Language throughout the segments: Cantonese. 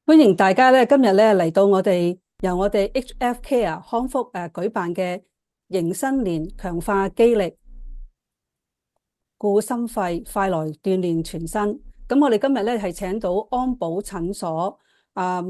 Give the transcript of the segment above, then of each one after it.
歡迎大家咧，今日咧嚟到由我哋 HF Care 康復舉辦嘅迎新年強化肌力、顧心肺、快來鍛煉全身。咁我哋今日咧係請到安保診所啊、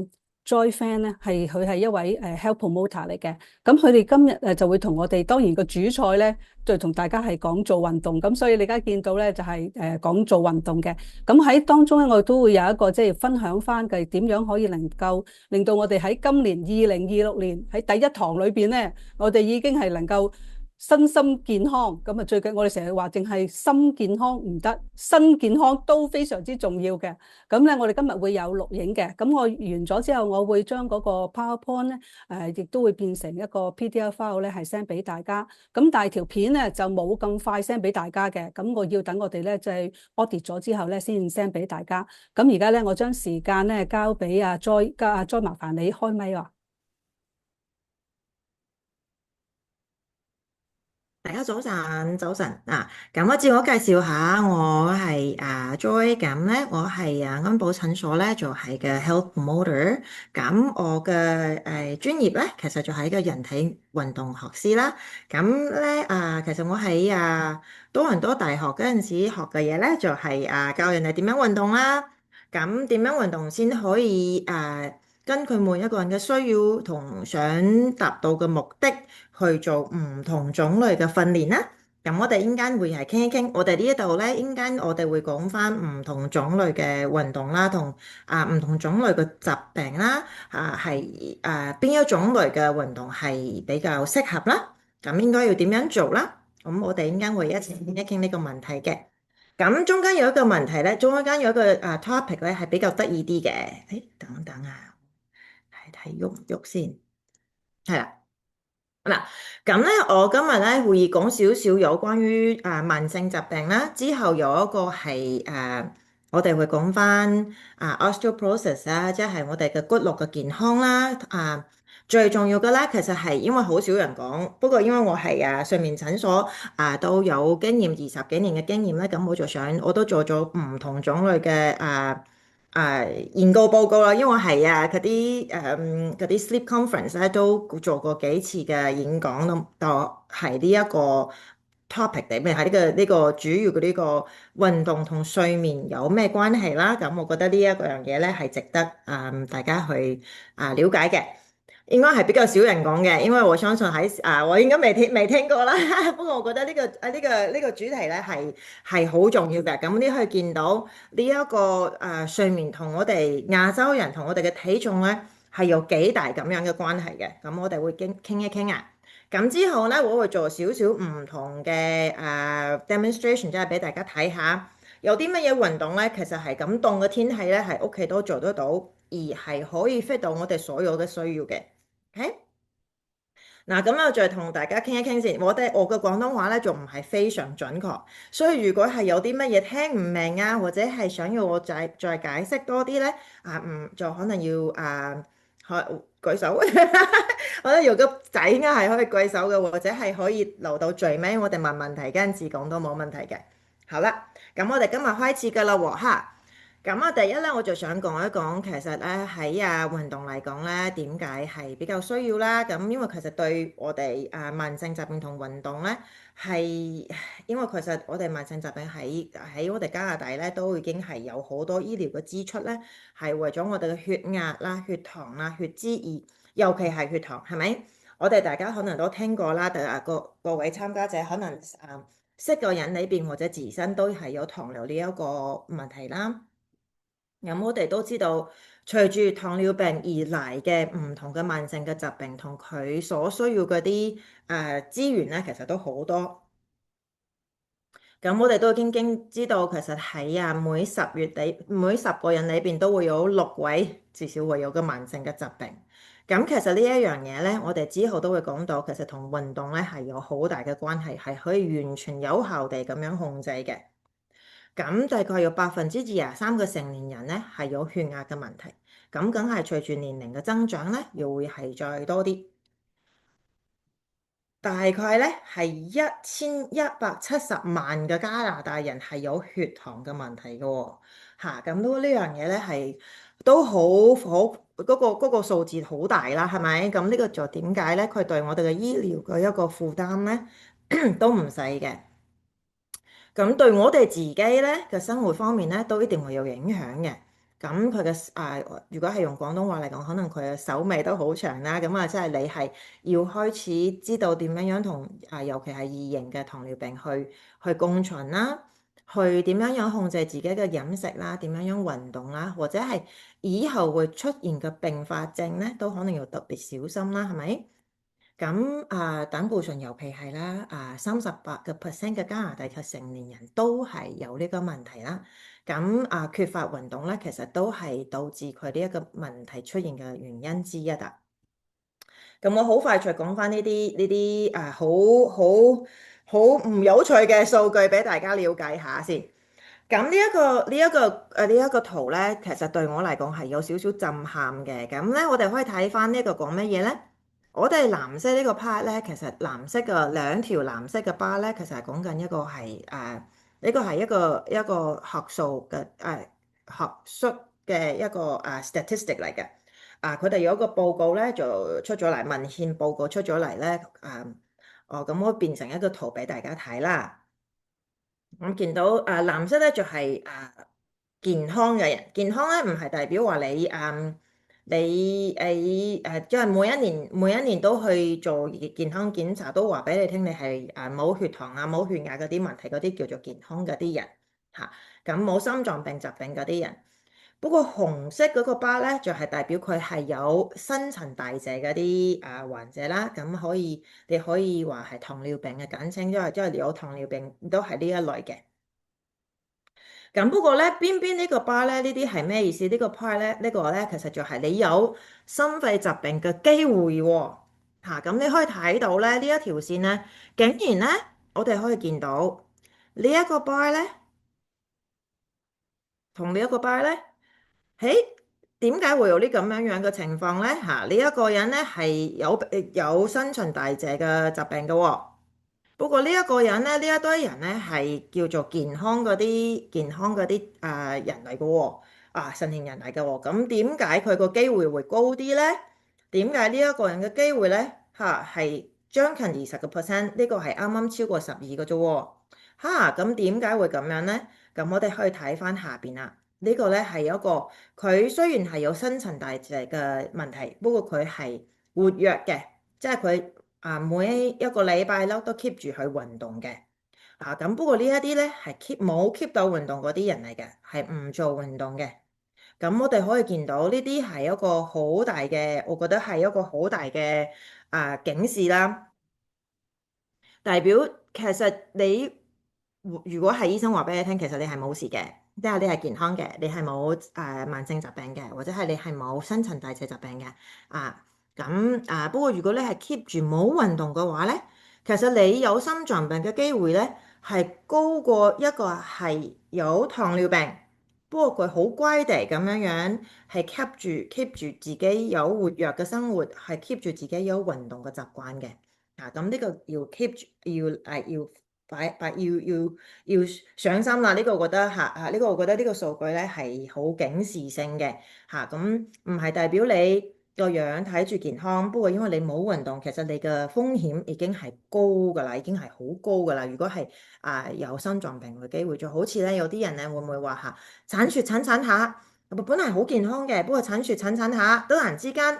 Joy Fan 咧，佢係一位health promoter 嚟嘅。咁佢哋今日就會同我哋，當然個主菜咧就同大家係講做運動。咁所以你而家見到咧就係講做運動嘅。咁喺當中咧，我都會有一個即係分享翻嘅點樣可以能夠令到我哋喺今年2026年喺第一堂裏邊咧，我哋已經係能夠身心健康。咁啊，最近我哋成日話淨係心健康唔得，身健康都非常之重要嘅。咁咧，我哋今日會有錄影嘅。咁我完咗之後，我會將嗰個 PowerPoint 咧，亦都會變成一個 PDF file 咧，係 send 俾大家。咁但係條片咧就冇咁快 send 俾大家嘅。咁我要等我哋咧就係 audit 咗之後咧先 send 俾大家。咁而家咧，我將時間咧交俾阿 Joy，阿 Joy，麻煩你開咪啊！大家早晨，早晨啊！咁我自我介紹下，我係Joy，咁咧我係安保診所咧就係嘅 health promoter。咁我嘅專業咧其實就係一個人體運動學師啦。咁咧其實我喺多倫多大學嗰陣時學嘅嘢咧就係教人哋點樣運動啦。咁點樣運動先可以根據每一個人嘅需要同想達到嘅目的，去做唔同種類嘅訓練啦。咁我哋陣間會係傾一傾，我哋呢一度咧陣間我哋會講翻唔同種類嘅運動啦，同唔同種類嘅疾病啦，係邊一種類嘅運動係比較適合啦。咁應該要點樣做啦？咁我哋陣間會一齊傾一傾呢個問題嘅。咁中間有一個問題咧，中間有一個topic 咧係比較得意啲嘅。誒，等等睇睇喐唔喐先，係啦。嗱，咁咧，我今日咧會講少少有關於慢性疾病啦，之後有一個係我哋會講翻osteoporosis 啦，即係我哋嘅骨骼嘅健康啦。最重要嘅咧，其實係因為好少人講，不過因為我係睡眠診所都有經驗20幾年嘅經驗咧，咁我都做咗唔同種類嘅研究報告啦，因為係嗰啲 sleep conference 咧都做過幾次嘅演講咯，就係呢一個 topic 嚟，咩係呢個主要嘅呢個運動同睡眠有咩關係啦？咁我覺得呢一個樣嘢咧係值得大家去了解嘅。應該係比較少人講嘅，因為我相信我應該未聽過啦。不過我覺得呢個主題咧係好重要嘅。咁你可以見到呢一個睡眠同我哋亞洲人同我哋嘅體重咧係有幾大咁樣嘅關係嘅。咁我哋會傾一傾啊。咁之後咧，我會做少少唔同嘅demonstration，即係俾大家睇下有啲乜嘢運動咧，其實係咁凍嘅天氣咧，係屋企都做得到，而係可以 fit 到我哋所有嘅需要嘅。OK，嗱咁我再同大家傾一傾先。我嘅廣東話咧仲唔係非常準確，所以如果係有啲乜嘢聽唔明啊，或者係想要我再解釋多啲咧，就可能要舉手。我覺得有個仔應該係可以舉手嘅，或者係可以留到最尾，我哋問問題嗰陣時講都冇問題嘅。好啦，咁我哋今日開始㗎啦喎哈。咁第一咧，我就想講一講，其實咧喺運動嚟講咧，點解係比較需要啦？咁因為其實對我哋慢性疾病同運動咧，係因為其實我哋慢性疾病喺我哋加拿大咧，都已經係有好多醫療嘅支出咧，係為咗我哋嘅血壓啦、血糖啦、血脂而，尤其係血糖，係咪？我哋大家可能都聽過啦，各位參加者可能識個人裏邊或者自身都係有糖尿呢一個問題啦。咁我哋都知道，隨住糖尿病而嚟嘅唔同嘅慢性嘅疾病，同佢所需要嗰啲資源咧，其實都好多。咁我哋都已經知道，其實喺每10個人裏邊都會有6位至少會有個慢性嘅疾病。咁其實呢一樣嘢咧，我哋之後都會講到，其實同運動咧係有好大嘅關係，係可以完全有效地咁樣控制嘅。咁大概有23%嘅成年人咧係有血壓嘅問題，咁梗係隨住年齡嘅增長咧，又會係再多啲。大概咧係1170萬嘅加拿大人係有血糖嘅問題嘅喎，咁都呢樣嘢咧係都好嗰個數字好大啦，係咪？咁呢個就點解咧？佢對我哋嘅醫療嘅一個負擔咧都唔細嘅。咁對我哋自己咧嘅生活方面咧，都一定會有影響嘅。咁佢嘅如果係用廣東話嚟講，可能佢嘅手尾都好長啦。咁啊，即係你係要開始知道點樣樣同尤其係二型嘅糖尿病去共存啦，去點樣樣控制自己嘅飲食啦，點樣樣運動啦，或者係以後會出現嘅併發症咧，都可能要特別小心啦，係咪？咁膽固醇尤其係啦，38%嘅加拿大嘅成年人都係有呢個問題啦。咁缺乏運動咧，其實都係導致佢呢一個問題出現嘅原因之一啊。咁我好快再講翻呢啲好唔有趣嘅數據俾大家了解下先。咁呢一個圖咧，其實對我嚟講係有少少震撼嘅。咁咧，我哋可以睇翻呢一個講乜嘢咧？我哋藍色呢個 part 咧，其實藍色嘅兩條藍色嘅 bar 咧，其實係講緊一個係呢個係一個學數嘅學術嘅一個statistic 嚟嘅。佢哋有一個報告咧就出咗嚟，文獻報告出咗嚟咧。咁我變成一個圖俾大家睇啦。我見到藍色咧就係健康嘅人。健康咧唔係代表話你即係每一年都去做健康檢查，都話俾你聽你係冇血糖冇血壓嗰啲問題，嗰啲叫做健康嗰啲人嚇。咁冇心臟病疾病嗰啲人。不過紅色嗰個 bar 咧就係代表佢係有新陳代謝嗰啲患者啦。咁你可以話係糖尿病嘅簡稱，因為有糖尿病都係呢一類嘅。咁不過咧，邊呢個 bar 咧？呢啲係咩意思？呢個 part 咧，呢個咧其實就係你有心肺疾病嘅機會喎。咁你可以睇到咧，呢一條線咧，竟然咧，我哋可以見到呢一個 bar 咧，同呢一個 bar 咧，誒點解會有呢咁樣嘅情況咧？呢一個人咧係有新陳代謝嘅疾病嘅喎。不過呢一個人咧，呢一堆人咧係叫做健康嗰啲人嚟嘅喎，成年人嚟嘅喎。咁點解佢個機會會高啲咧？點解呢一個人嘅機會咧係將近20%？呢個係啱啱超過12嘅啫喎。咁點解會咁樣咧？咁我哋可以睇翻下邊啦。呢個咧係一個佢雖然係有新陳代謝嘅問題，不過佢係活躍嘅，即係佢。每一個禮拜都 keep 住去運動嘅。咁不過呢一啲咧係冇 keep 到運動嗰啲人嚟嘅，係唔做運動嘅。咁我哋可以見到呢啲係一個好大嘅，我覺得係一個好大嘅警示啦。代表其實你如果係醫生話俾你聽，其實你係冇事嘅，即係你係健康嘅，你係冇慢性疾病嘅，或者係你係冇新陳代謝疾病嘅。不過如果你係 keep 住冇運動嘅話咧，其實你有心臟病嘅機會咧係高過一個係有糖尿病，不過佢好乖地咁樣係 keep 住自己有活躍嘅生活，係 keep 住自己有運動嘅習慣嘅。咁呢個要 keep 住，要上心啦。呢個我覺得呢個我覺得呢個數據咧係好警示性嘅。咁唔係代表你個樣睇住健康，不過因為你冇運動，其實你嘅風險已經係高㗎啦，已經係好高㗎啦。如果係有心臟病嘅機會，就好似咧有啲人咧會唔會話產血產下，本來好健康嘅，不過產血產下，突然之間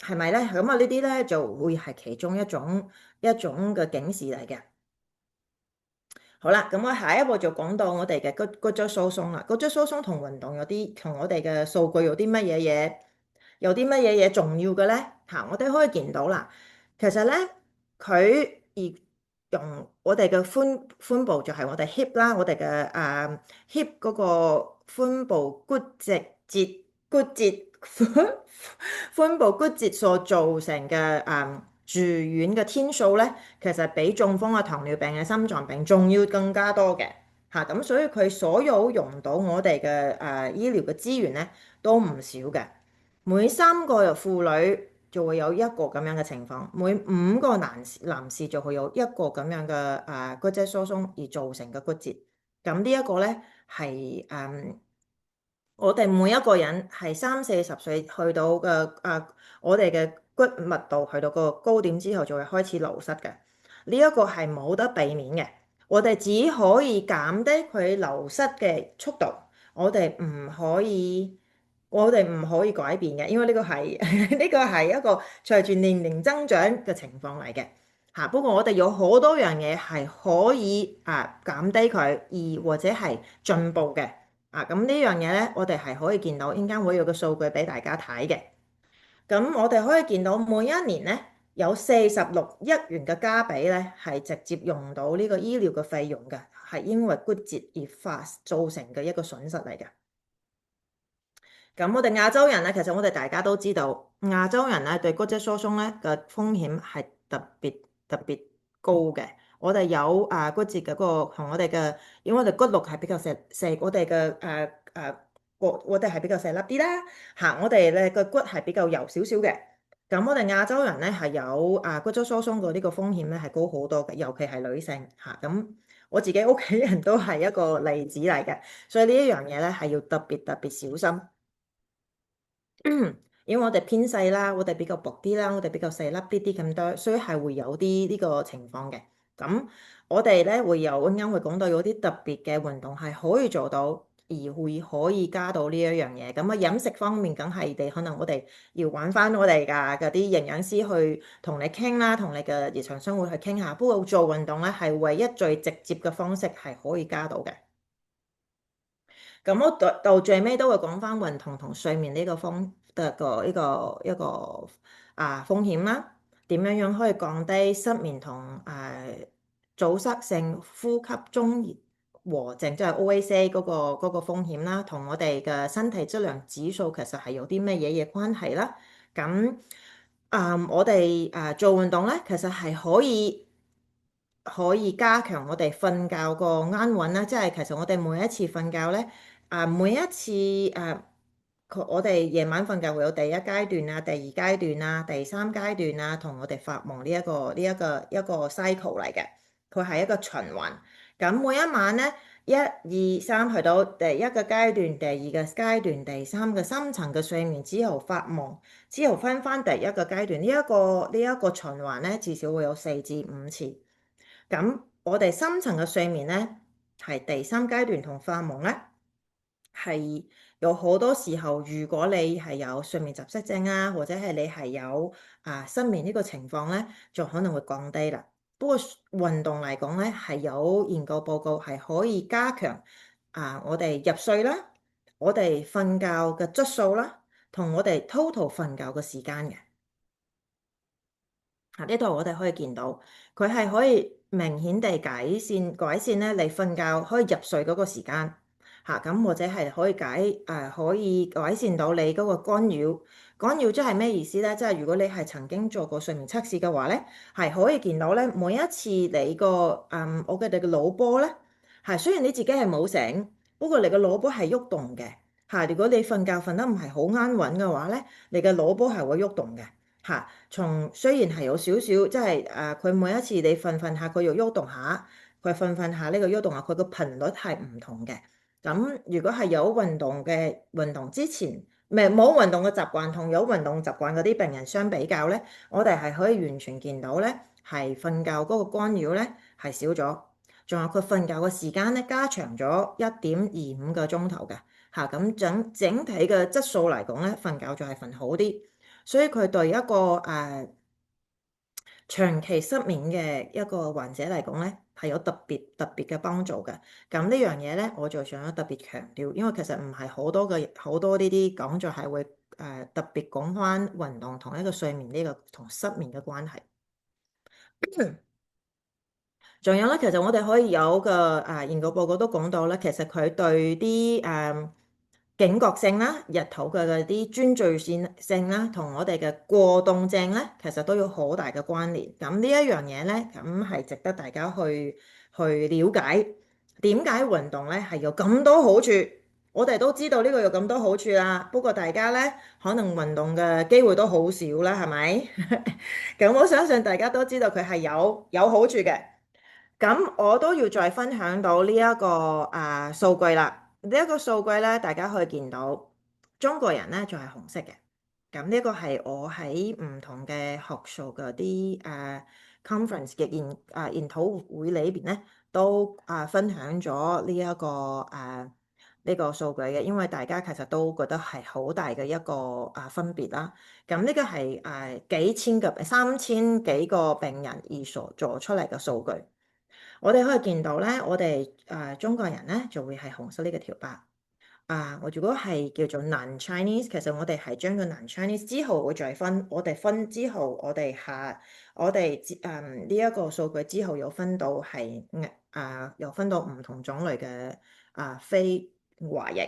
係咪咧？咁呢啲咧就會係其中一種嘅警示嚟嘅。好啦，咁我下一步就講到我哋嘅骨質疏鬆啦。骨質疏鬆同運動同我哋嘅數據有啲乜嘢重要嘅咧？我哋可以見到啦。其實咧，佢用我哋嘅髖部就係我哋 hip 啦，我哋嘅hip 嗰個髖部骨節髖部骨節所造成嘅住院嘅天數咧，其實比中風糖尿病嘅心臟病仲要更加多嘅。咁所以佢所有用到我哋嘅醫療嘅資源咧都唔少嘅。每3個婦女就會有一個咁樣嘅情況，每5個男士就會有一個咁樣嘅骨質疏鬆而造成嘅骨折。咁呢一個咧係我哋每一個人係30-40歲去到嘅我哋嘅骨密度去到個高點之後，就會開始流失嘅。呢一個係冇得避免嘅，我哋只可以減低佢流失嘅速度，我哋唔可以，我哋唔可以改變嘅，因為呢個係呢個係一個隨住年齡增長嘅情況嚟嘅嚇。不過我哋有好多樣嘢係可以減低佢，而或者係進步嘅。咁呢樣嘢咧，我哋係可以見到，陣間會有個數據俾大家睇嘅。咁我哋可以見到每一年咧有46億元嘅加比咧係直接用到呢個醫療嘅費用嘅，係因為骨折而造成嘅一個損失嚟嘅。咁我哋亞洲人咧，其實我哋大家都知道，亞洲人咧對骨質疏鬆咧嘅風險係特別高嘅。我哋有骨折嘅嗰個同我哋嘅，因為我哋骨骼係比較細，我哋嘅我哋係比較細粒啲啦嚇，我哋咧個骨係比較柔少少嘅。咁我哋亞洲人咧係有骨質疏鬆嘅呢個風險咧係高好多嘅，尤其係女性嚇。咁我自己屋企人都係一個例子嚟嘅，所以呢一樣嘢咧係要特別小心。因為我哋偏細啦，我哋比較薄啲啦，我哋比較細粒啲啲咁多，所以係會有啲呢個情況嘅。咁我哋咧會有啱啱會講到有啲特別嘅運動係可以做到，而會可以加到呢一樣嘢。咁飲食方面，梗係可能我哋要揾翻我哋嗰啲營養師去同你傾啦，同你嘅日常生活去傾下。不過做運動咧係唯一最直接嘅方式係可以加到嘅。咁我到最尾都會講翻運動同睡眠呢個一個風險啦，點樣可以降低失眠同阻塞性呼吸綜合症，即係 OHA 嗰個風險啦，同我哋嘅身體質量指數其實係有啲咩嘢嘅關係啦。咁我哋做運動咧，其實係可以加強我哋瞓覺個安穩啦，即係其實我哋每一次瞓覺咧，每一次我哋夜晚瞓覺會有第一階段啊、第二階段啊、第三階段啊，同我哋發夢呢一個 cycle 嚟嘅，佢係一個循環。咁每一晚咧，一二三去到第一個階段、第二個階段、第三個深層嘅睡眠之後發夢，之後翻第一個階段，呢一個循環咧，至少會有4至5次。咁我哋深層嘅睡眠咧，係第三階段同發夢咧，係有好多時候，如果你係有睡眠窒息症啊，或者係你係有失眠呢個情況咧，就可能會降低啦。不過運動嚟講咧，係有研究報告係可以加強我哋入睡啦，我哋瞓覺嘅質素啦，同我哋 total 瞓覺嘅時間嘅。呢度我哋可以見到，佢係可以明顯地改善咧，你瞓覺可以入睡嗰個時間嚇，咁或者係可以改善到你嗰個干擾。干擾即係咩意思咧？即係如果你係曾經做過睡眠測試嘅話咧，係可以見到咧，每一次你我嘅腦波咧，係雖然你自己係冇醒，不過你個腦波係喐動嘅嚇。如果你瞓覺瞓得唔係好安穩嘅話咧，你嘅腦波係會喐動嘅。嚇，雖然係有少少，即係佢每一次你瞓下，佢又喐動下，佢瞓下呢個喐動下，佢個頻率係唔同嘅。咁如果係有運動之前，冇運動嘅習慣同有運動習慣嗰啲病人相比較咧，我哋係可以完全見到咧，係瞓覺嗰個干擾咧係少咗，仲有佢瞓覺嘅時間咧加長咗1.25個鐘頭嘅嚇。咁整體嘅質素嚟講咧，瞓覺就係瞓好啲。所以佢對一個長期失眠嘅一個患者嚟講咧，係有特別嘅幫助嘅。咁呢樣嘢咧，我就想特別強調，因為其實唔係好多呢啲講座係會特別講翻運動同一個睡眠呢個同失眠嘅關係。仲有咧，其實我哋可以有個研究報告都講到咧，其實佢對啲警覺性啦、日頭嘅嗰啲專注性啦，同我哋嘅過動症咧，其實都有好大嘅關聯。咁呢一樣嘢咧，咁係值得大家去了解點解運動咧係有咁多好處。我哋都知道呢個有咁多好處啦，不過大家咧可能運動嘅機會都好少啦，係咪？咁我相信大家都知道佢係有好處嘅。咁我都要再分享到呢一個數據啦。呢一個數據咧，大家可以見到中國人咧就係紅色嘅。咁呢個係我喺唔同嘅學術嗰啲conference 嘅研討會裏邊咧，都分享咗呢個數據嘅，因為大家其實都覺得係好大嘅一個分別啦。咁呢個係幾千個3000幾個病人而所做出嚟嘅數據。我哋可以見到咧，我哋中國人咧就會係紅色呢個條靶。我如果係叫做 non-Chinese，其實我哋係將個 non-Chinese 之後會再分，我哋分之後，我哋呢一個數據之後又分到係又分到唔同種類嘅非華裔。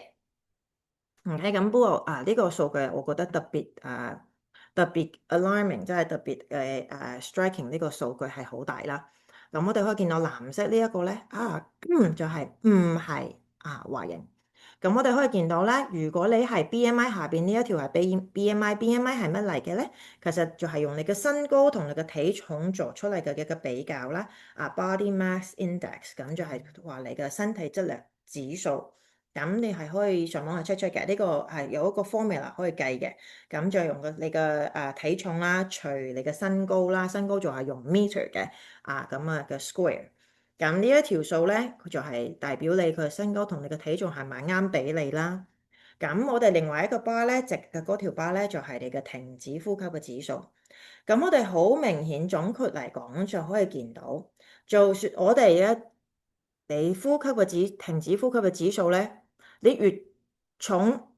OK，咁不過呢個數據我覺得特別 alarming，即係特別嘅striking，呢個數據係好大啦。咁我哋可以見到藍色呢一個咧就係唔係華人。咁我哋可以見到咧，如果你係 BMI 下邊呢一條係 BMI 係乜嚟嘅咧？其實就係用你嘅身高同你嘅體重做出嚟嘅一個比較啦。Body Mass Index，咁就係話你嘅身體質量指數。咁你係可以上網去 check 嘅，呢個係有一個 formula 可以計嘅。咁就用你嘅體重啦，除你嘅身高啦，身高就係用 meter 嘅嘅 square。咁呢一條數咧，佢就係代表你佢身高同你嘅體重係咪啱比例啦。咁我哋另外一個 bar 咧，直嘅嗰條 bar 咧，就係你嘅停止呼吸嘅指數。咁我哋好明顯總括嚟講就可以見到，就算我哋你呼吸嘅停止呼吸嘅指數咧，你越重，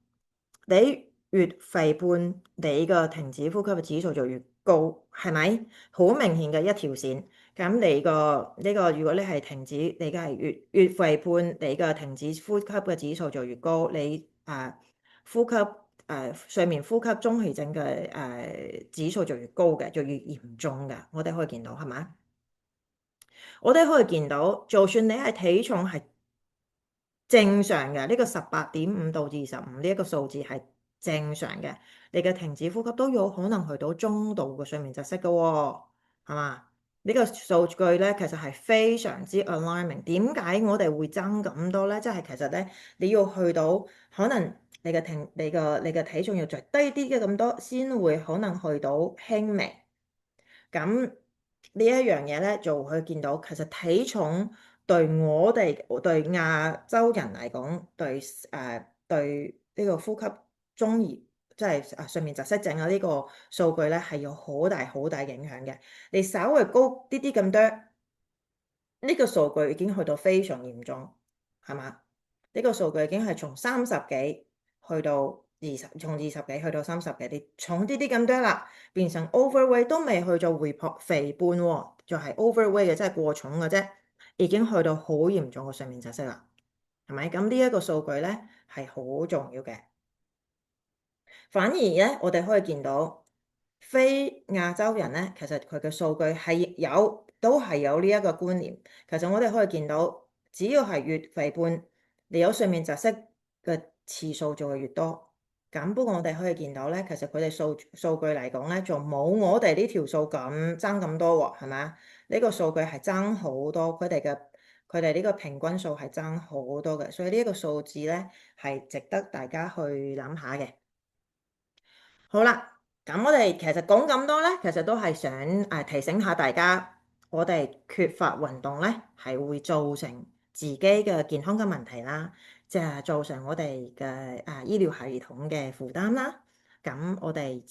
你越肥胖，你個停止呼吸嘅指數就越高，係咪？好明顯嘅一條線。咁你呢個，如果你係停止，你嘅係越肥胖，你嘅停止呼吸嘅指數就越高。你呼吸睡眠呼吸綜合症嘅指數就越高嘅，就越嚴重嘅。我哋可以見到係嘛？我哋可以見到，就算你係體重係正常嘅，呢個18.5到25呢一個數字係正常嘅，你嘅停止呼吸都有可能去到中度嘅睡眠窒息嘅喎，係嘛？呢個數據咧其實係非常之 alarming。點解我哋會爭咁多咧？即係其實咧，你要去到可能你嘅體重要再低啲嘅咁多，先會可能去到輕微。咁呢一樣嘢咧，就會見到其實體重對我哋對亞洲人嚟講，對呢個呼吸中即係睡眠窒息症呢個數據咧，係有好大好大影響嘅。你稍微高啲啲咁多，呢個數據已經去到非常嚴重，係嘛？呢個數據已經係從30幾去到20，從20幾去到30幾，你重啲啲咁多啦，變成 overweight 都未去做肥胖喎，就係 overweight 嘅，即係過重嘅啫，已經去到好嚴重嘅睡眠窒息啦，係咪？咁呢一個數據咧係好重要嘅。反而咧，我哋可以見到非亞洲人咧，其實佢嘅數據都係有呢一個觀念。其實我哋可以見到，只要係越肥胖，你有睡眠窒息嘅次數就會越多。咁不過我哋可以見到咧，其實佢哋數據嚟講咧，就冇我哋呢條數咁爭咁多喎，係咪？呢個數據係爭好多，佢哋呢個平均數係爭好多嘅，所以呢一個數字咧係值得大家去諗下嘅。好啦，咁我哋其實講咁多咧，其實都係想提醒下大家，我哋缺乏運動咧，係會造成自己嘅健康嘅問題啦，即係造成我哋嘅醫療系統嘅負擔啦。咁我哋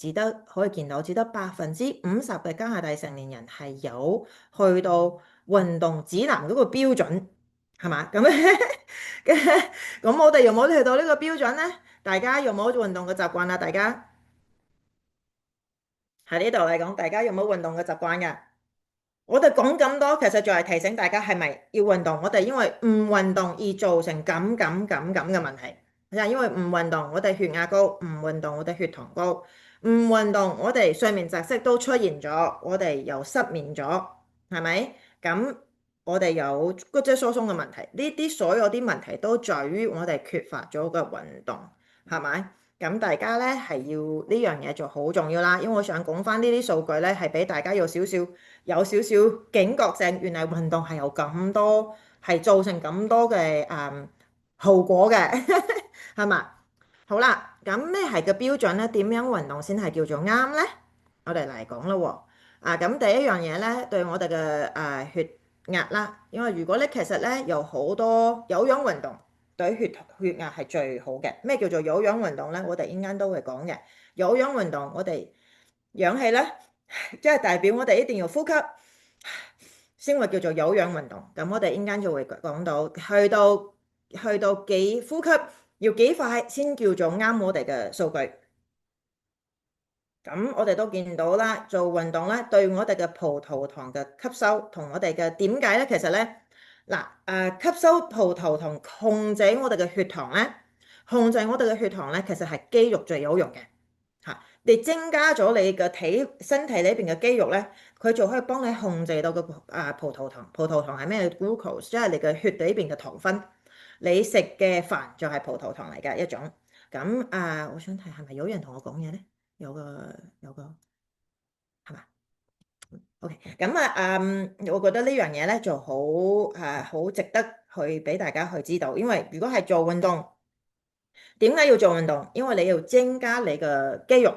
可以見到，只得50%嘅加拿大成年人係有去到運動指南嗰個標準，係嘛？咁咁我哋有冇去到呢個標準咧？大家有冇運動嘅習慣啊？大家？喺呢度嚟講，大家有冇運動嘅習慣㗎？我哋講咁多，其實就係提醒大家係咪要運動。我哋因為唔運動而造成咁嘅問題，就係因為唔運動，我哋血壓高；唔運動，我哋血糖高；唔運動，我哋睡眠窒息都出現咗，我哋又失眠咗，係咪？咁我哋有骨質疏鬆嘅問題，呢啲所有啲問題都在於我哋缺乏咗個運動，係咪？咁大家咧係要呢樣嘢就好重要啦，因為我想講翻呢啲數據咧，係俾大家有少少警覺性，原來運動係有咁多，係造成咁多嘅後果嘅，係嘛？好啦，咁咩係個標準咧？點樣運動先係叫做啱咧？我哋嚟講咯喎。咁第一樣嘢咧，對我哋嘅血壓啦，因為如果咧其實咧有好多有氧運動對血壓係最好嘅。咩叫做有氧運動咧？我哋陣間都會講嘅。有氧運動我哋氧氣咧，即係代表我哋一定要呼吸，先會叫做有氧運動。咁我哋陣間就會講到，去到幾呼吸要幾快先叫做啱我哋嘅數據。咁我哋都見到啦，做運動咧對我哋嘅葡萄糖嘅吸收同我哋嘅點解咧？其實咧吸收葡萄糖控制我哋嘅血糖咧，控制我哋嘅血糖咧，其實係肌肉最有用嘅嚇。你增加咗你嘅身體裏邊嘅肌肉咧，佢就可以幫你控制到個葡萄糖。葡萄糖係咩？glucose，即係你嘅血裏邊嘅糖分。你食嘅飯就係葡萄糖嚟嘅一種。咁我想睇係咪有人同我講嘢咧？有個係嘛？OK，咁我覺得呢樣嘢咧就好值得去俾大家去知道，因為如果係做運動，點解要做運動？因為你要增加你嘅肌肉，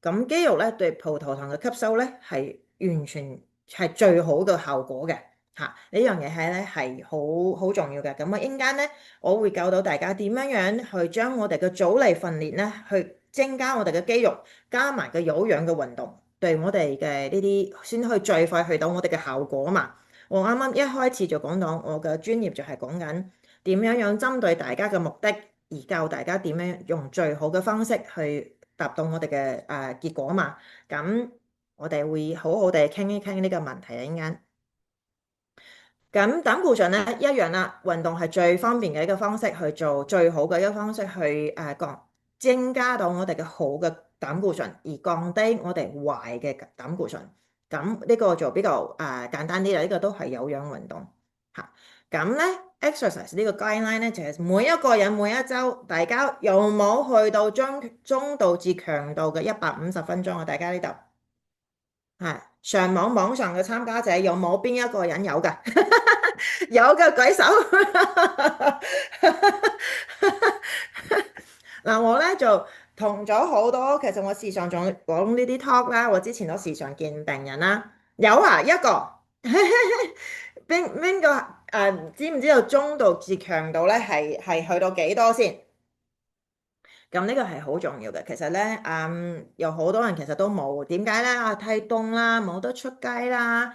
咁肌肉咧對葡萄糖嘅吸收咧係完全係最好嘅效果嘅嚇。呢樣嘢係咧係好重要嘅。咁陣間咧，我會教到大家點樣樣去將我哋嘅阻力訓練咧，去增加我哋嘅肌肉，加埋個有氧嘅運動，對我哋嘅呢啲先可以最快去到我哋嘅效果嘛。我啱啱一開始就講到我嘅專業就係講緊點樣樣針對大家嘅目的，而教大家點樣用最好嘅方式去達到我哋嘅結果嘛。咁我哋會好好地傾一傾呢個問題啊，陣間。咁膽固醇咧一樣啦，運動係最方便嘅一個方式去做，最好嘅一個方式去增加到我哋嘅好嘅膽固醇，而降低我哋壞嘅膽固醇。咁呢個就比較簡單啲啦，呢個都係有氧運動嚇。咁咧 exercise 呢個 guideline 咧就係每一個人每一週，大家有冇去到中度至強度嘅150分鐘啊？大家呢度上網上嘅參加者有冇邊一個人有㗎？有嘅舉手。嗱，我咧就同咗好多，其實我時常仲講呢啲 talk 啦，我之前都時常見病人啦。有一個邊個知唔知道中度至強度咧係去到幾多先？咁呢個係好重要嘅。其實咧，有好多人其實都冇，點解咧？太凍啦，冇得出街啦，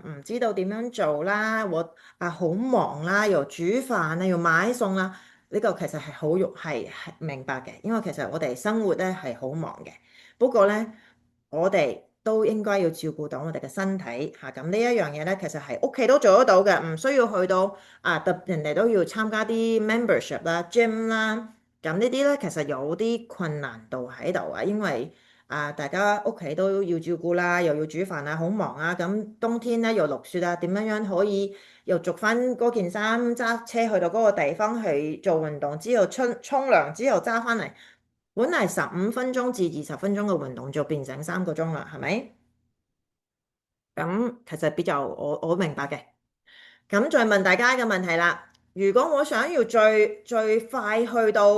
唔知道點樣做啦，我好忙啦，又煮飯啦，又買餸啦，呢個其實係好係明白嘅，因為其實我哋生活咧係好忙嘅。不過咧，我哋都應該要照顧到我哋嘅身體嚇。咁呢一樣嘢咧，其實係屋企都做得到嘅，唔需要去到人哋都要參加啲 membership 啦、gym 啦。咁呢啲咧，其實有啲困難度喺度啊，因為大家屋企都要照顧啦，又要煮飯啊，好忙啊。咁冬天咧又落雪啊，點樣樣可以又着翻嗰件衫揸車去到嗰個地方去做運動，之後沖涼之後揸翻嚟，本嚟15分鐘至20分鐘嘅運動就變成3個鐘啦，係咪？咁其實比較我明白嘅。咁再問大家一個問題啦，如果我想要最快去到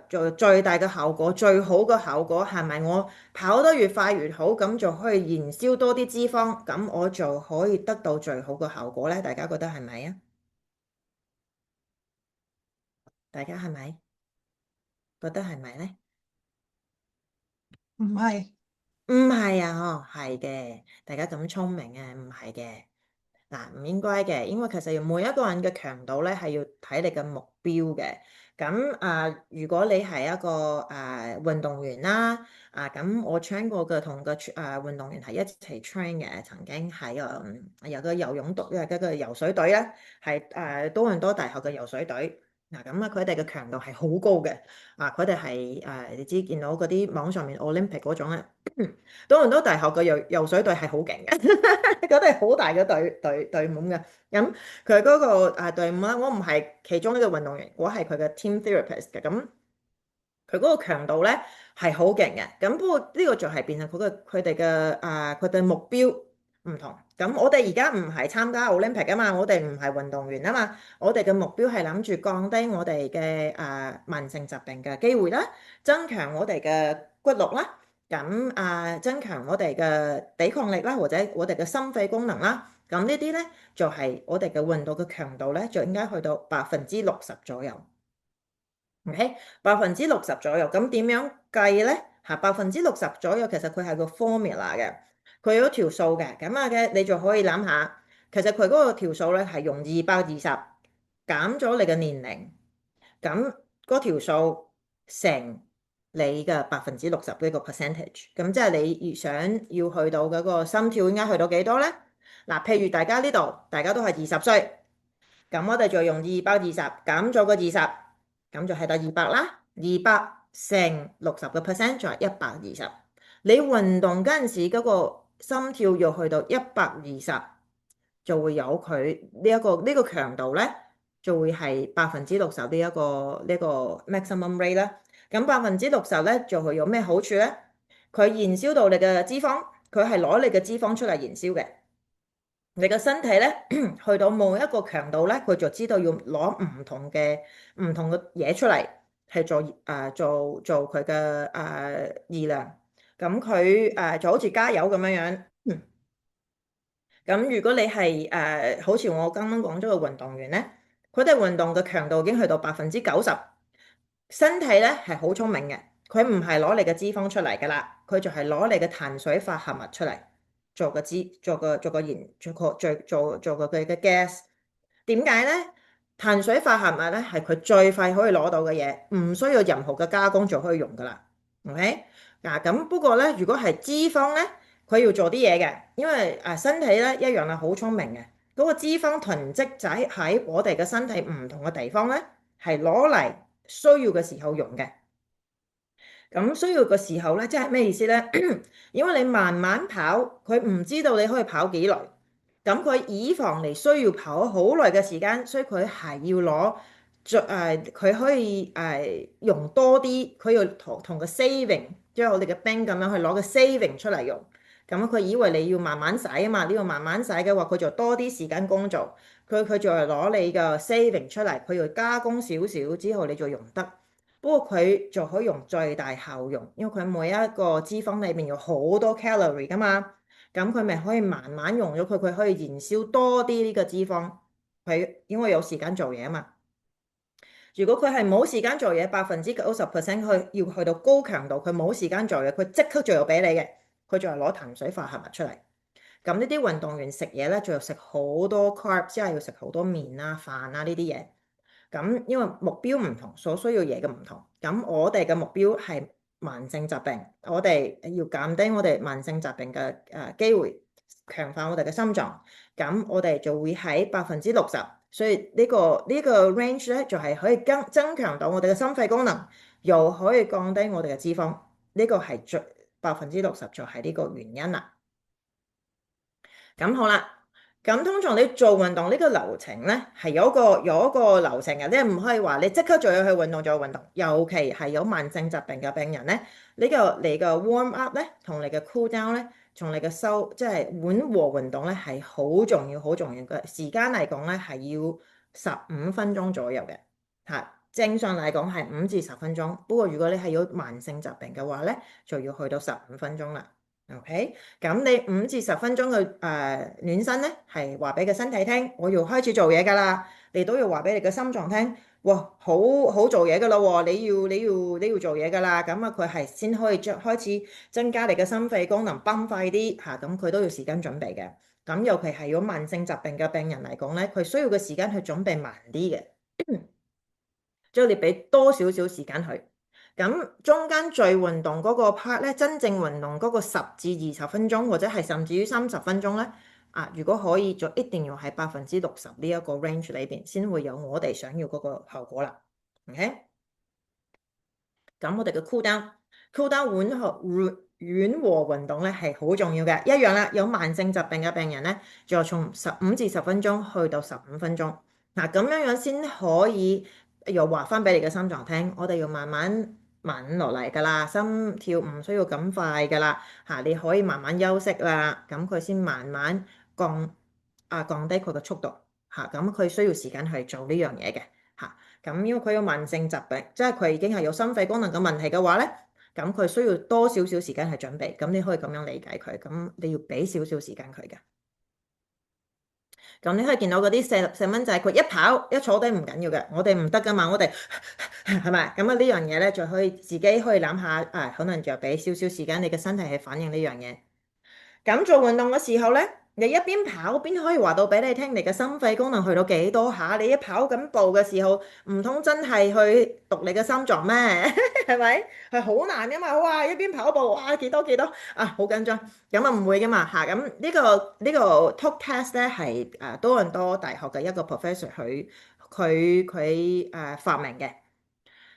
做最大嘅效果、最好嘅效果，係咪我跑得越快越好，咁就可以燃燒多啲脂肪，咁我就可以得到最好嘅效果呢？大家覺得係咪啊？大家係咪覺得係咪呢？唔係，唔係啊，係嘅，大家咁聰明啊，唔係嘅。嗱，唔應該嘅，因為其實每一個人嘅強度咧係要睇你嘅目標嘅。咁如果你係一個運動員啦，咁我 train 過嘅同個運動員係一齊 train 嘅，曾經喺有個游泳隊，嗰個游水隊咧係多倫多大學嘅游水隊。嗱，咁佢哋嘅強度係好高嘅。佢哋係你知見到嗰啲網上面 Olympic 嗰種咧，多倫多大學嘅游水隊係好勁嘅，嗰啲係好大嘅隊伍嘅。咁佢嗰個隊伍咧，我唔係其中一個運動員，我係佢嘅 team therapist 嘅。咁佢嗰個強度咧係好勁嘅。咁不過呢個就係變成佢哋嘅目標唔同。咁我哋而家唔係參加 Olympic 啊嘛，我哋唔係運動員啊嘛，我哋嘅目標係諗住降低我哋嘅慢性疾病嘅機會啦，增強我哋嘅骨骼啦，咁增強我哋嘅抵抗力啦，或者我哋嘅心肺功能啦。咁呢啲咧就係我哋嘅運動嘅強度咧，就應該去到60%左右。OK，60%左右。咁點樣計咧？60%左右，其實佢係個 formula 嘅，佢有條數嘅。咁你就可以諗下，其實佢嗰個條數咧係用220減咗你嘅年齡，咁嗰條數乘你嘅60%呢個 percentage。咁即係你想要去到嗰個心跳應該去到幾多咧？嗱，譬如大家呢度，大家都係20歲，咁我哋就用220減咗個20，咁就係到200啦。200乘60%就係120。你運動嗰陣時嗰個心跳要去到120，就會有佢呢個強度咧，就會係60%呢個 maximum rate 啦。咁60%咧就會有咩好處咧？佢燃燒到你嘅脂肪，佢係攞你嘅脂肪出嚟燃燒嘅。你個身體咧去到某一個強度咧，佢就知道要攞唔同嘅嘢出嚟，係做佢嘅熱量。咁佢就好似加油咁樣樣。咁如果你係好似我剛剛講咗個運動員咧，佢哋運動嘅強度已經去到90%，身體咧係好聰明嘅，佢唔係攞你嘅脂肪出嚟噶啦，佢就係攞你嘅碳水化合物出嚟。做個脂，做個燃，做個佢嘅 gas。點解咧？碳水化合物咧係佢最快可以攞到嘅嘢，唔需要任何嘅加工就可以用噶啦。OK 嗱，咁不過咧，如果係脂肪咧，佢要做啲嘢嘅，因為身體咧一樣係好聰明嘅。嗰個脂肪囤積仔喺我哋嘅身體唔同嘅地方咧，係攞嚟需要嘅時候用嘅。咁需要嘅時候咧，即係咩意思咧？因為你慢慢跑，佢唔知道你可以跑幾耐。咁佢以防你需要跑好耐嘅時間，所以佢係要攞佢可以用多啲，佢要同個 saving，即係我哋嘅 bank 咁樣去攞個 saving 出嚟用。咁佢以為你要慢慢使啊嘛，你要慢慢使嘅話，佢就多啲時間工作。佢就係攞你嘅 saving 出嚟，佢要加工少少之後，你就用得。不過佢就可以用最大效用，因為佢每一個脂肪裏面有好多 calorie 噶嘛，咁佢咪可以慢慢用咗佢，佢可以燃燒多啲呢個脂肪，佢因為有時間做嘢啊嘛。如果佢係冇時間做嘢，90%要去到高強度，佢冇時間做嘢，佢即刻就有俾你嘅，佢就係攞碳水化合物出嚟。咁呢啲運動員食嘢咧，就要食好多 carb，即係要食好多麵啊、飯啊呢啲嘢。咁因為目標唔同，所需要嘢嘅唔同。咁我哋嘅目標係慢性疾病，我哋要減低我哋慢性疾病嘅機會，強化我哋嘅心臟。咁我哋就會喺60%，所以呢個 range 咧就係可以增強到我哋嘅心肺功能，又可以降低我哋嘅脂肪。呢個係60%就係呢個原因啦。咁好啦。咁通常你做運動呢個流程咧，係有一個流程嘅，你唔可以話你即刻就要去運動做運動。尤其係有慢性疾病嘅病人咧，你嘅 warm up 咧，同你嘅 cool down 咧，從你嘅即係緩和運動咧，係好重要，好重要嘅。時間嚟講咧，係要15分鐘左右嘅嚇。正常嚟講係5至10分鐘，不過如果你係有慢性疾病嘅話咧，就要去到15分鐘啦。OK，咁你5至10分鐘嘅暖身咧，係話俾個身體聽，我要開始做嘢噶啦。你都要話俾你嘅心臟聽，哇，好好做嘢噶啦喎！你要做嘢噶啦。咁佢係先可以開始增加你嘅心肺功能，泵快啲嚇。咁佢都要時間準備嘅。咁尤其係有慢性疾病嘅病人嚟講咧，佢需要嘅時間去準備慢啲嘅，即係你俾多少少時間佢。咁中間最運動嗰個 part 咧，真正運動嗰個10至20分鐘，或者係甚至於30分鐘咧，如果可以就一定要喺60%呢一個 range 裏邊，先會有我哋想要嗰個效果啦。OK，咁我哋嘅 cool down 緩和運動咧係好重要嘅，一樣啦。有慢性疾病嘅病人咧，就從5至10分鐘去到15分鐘。嗱，咁樣先可以又話翻俾你嘅心臟聽，我哋要慢慢穩落嚟㗎啦，心跳唔需要咁快㗎啦，你可以慢慢休息啦，咁佢先慢慢降低佢嘅速度，咁佢需要時間去做呢樣嘢嘅，咁因為佢有慢性疾病，即係佢已經係有心肺功能嘅問題嘅話咧，咁佢需要多少少時間去準備，咁你可以咁樣理解佢，咁你要俾少少時間佢嘅。咁你可以見到嗰啲細蚊仔，佢一跑一坐低唔緊要嘅，我哋唔得噶嘛，我哋係咪？咁啊呢樣嘢咧，就可以自己可以諗下，可能就俾少少時間你嘅身體去反應呢樣嘢。咁做運動嘅時候咧，你一邊跑邊可以話到俾你聽，你嘅心肺功能去到幾多下？你一跑緊步嘅時候，唔通真係去讀你嘅心臟咩？係咪？係好難噶嘛！哇，一邊跑步，哇幾多啊，好緊張。咁啊唔會噶嘛嚇。咁呢個 talk test 咧係多倫多大學嘅一個 professor 佢發明嘅。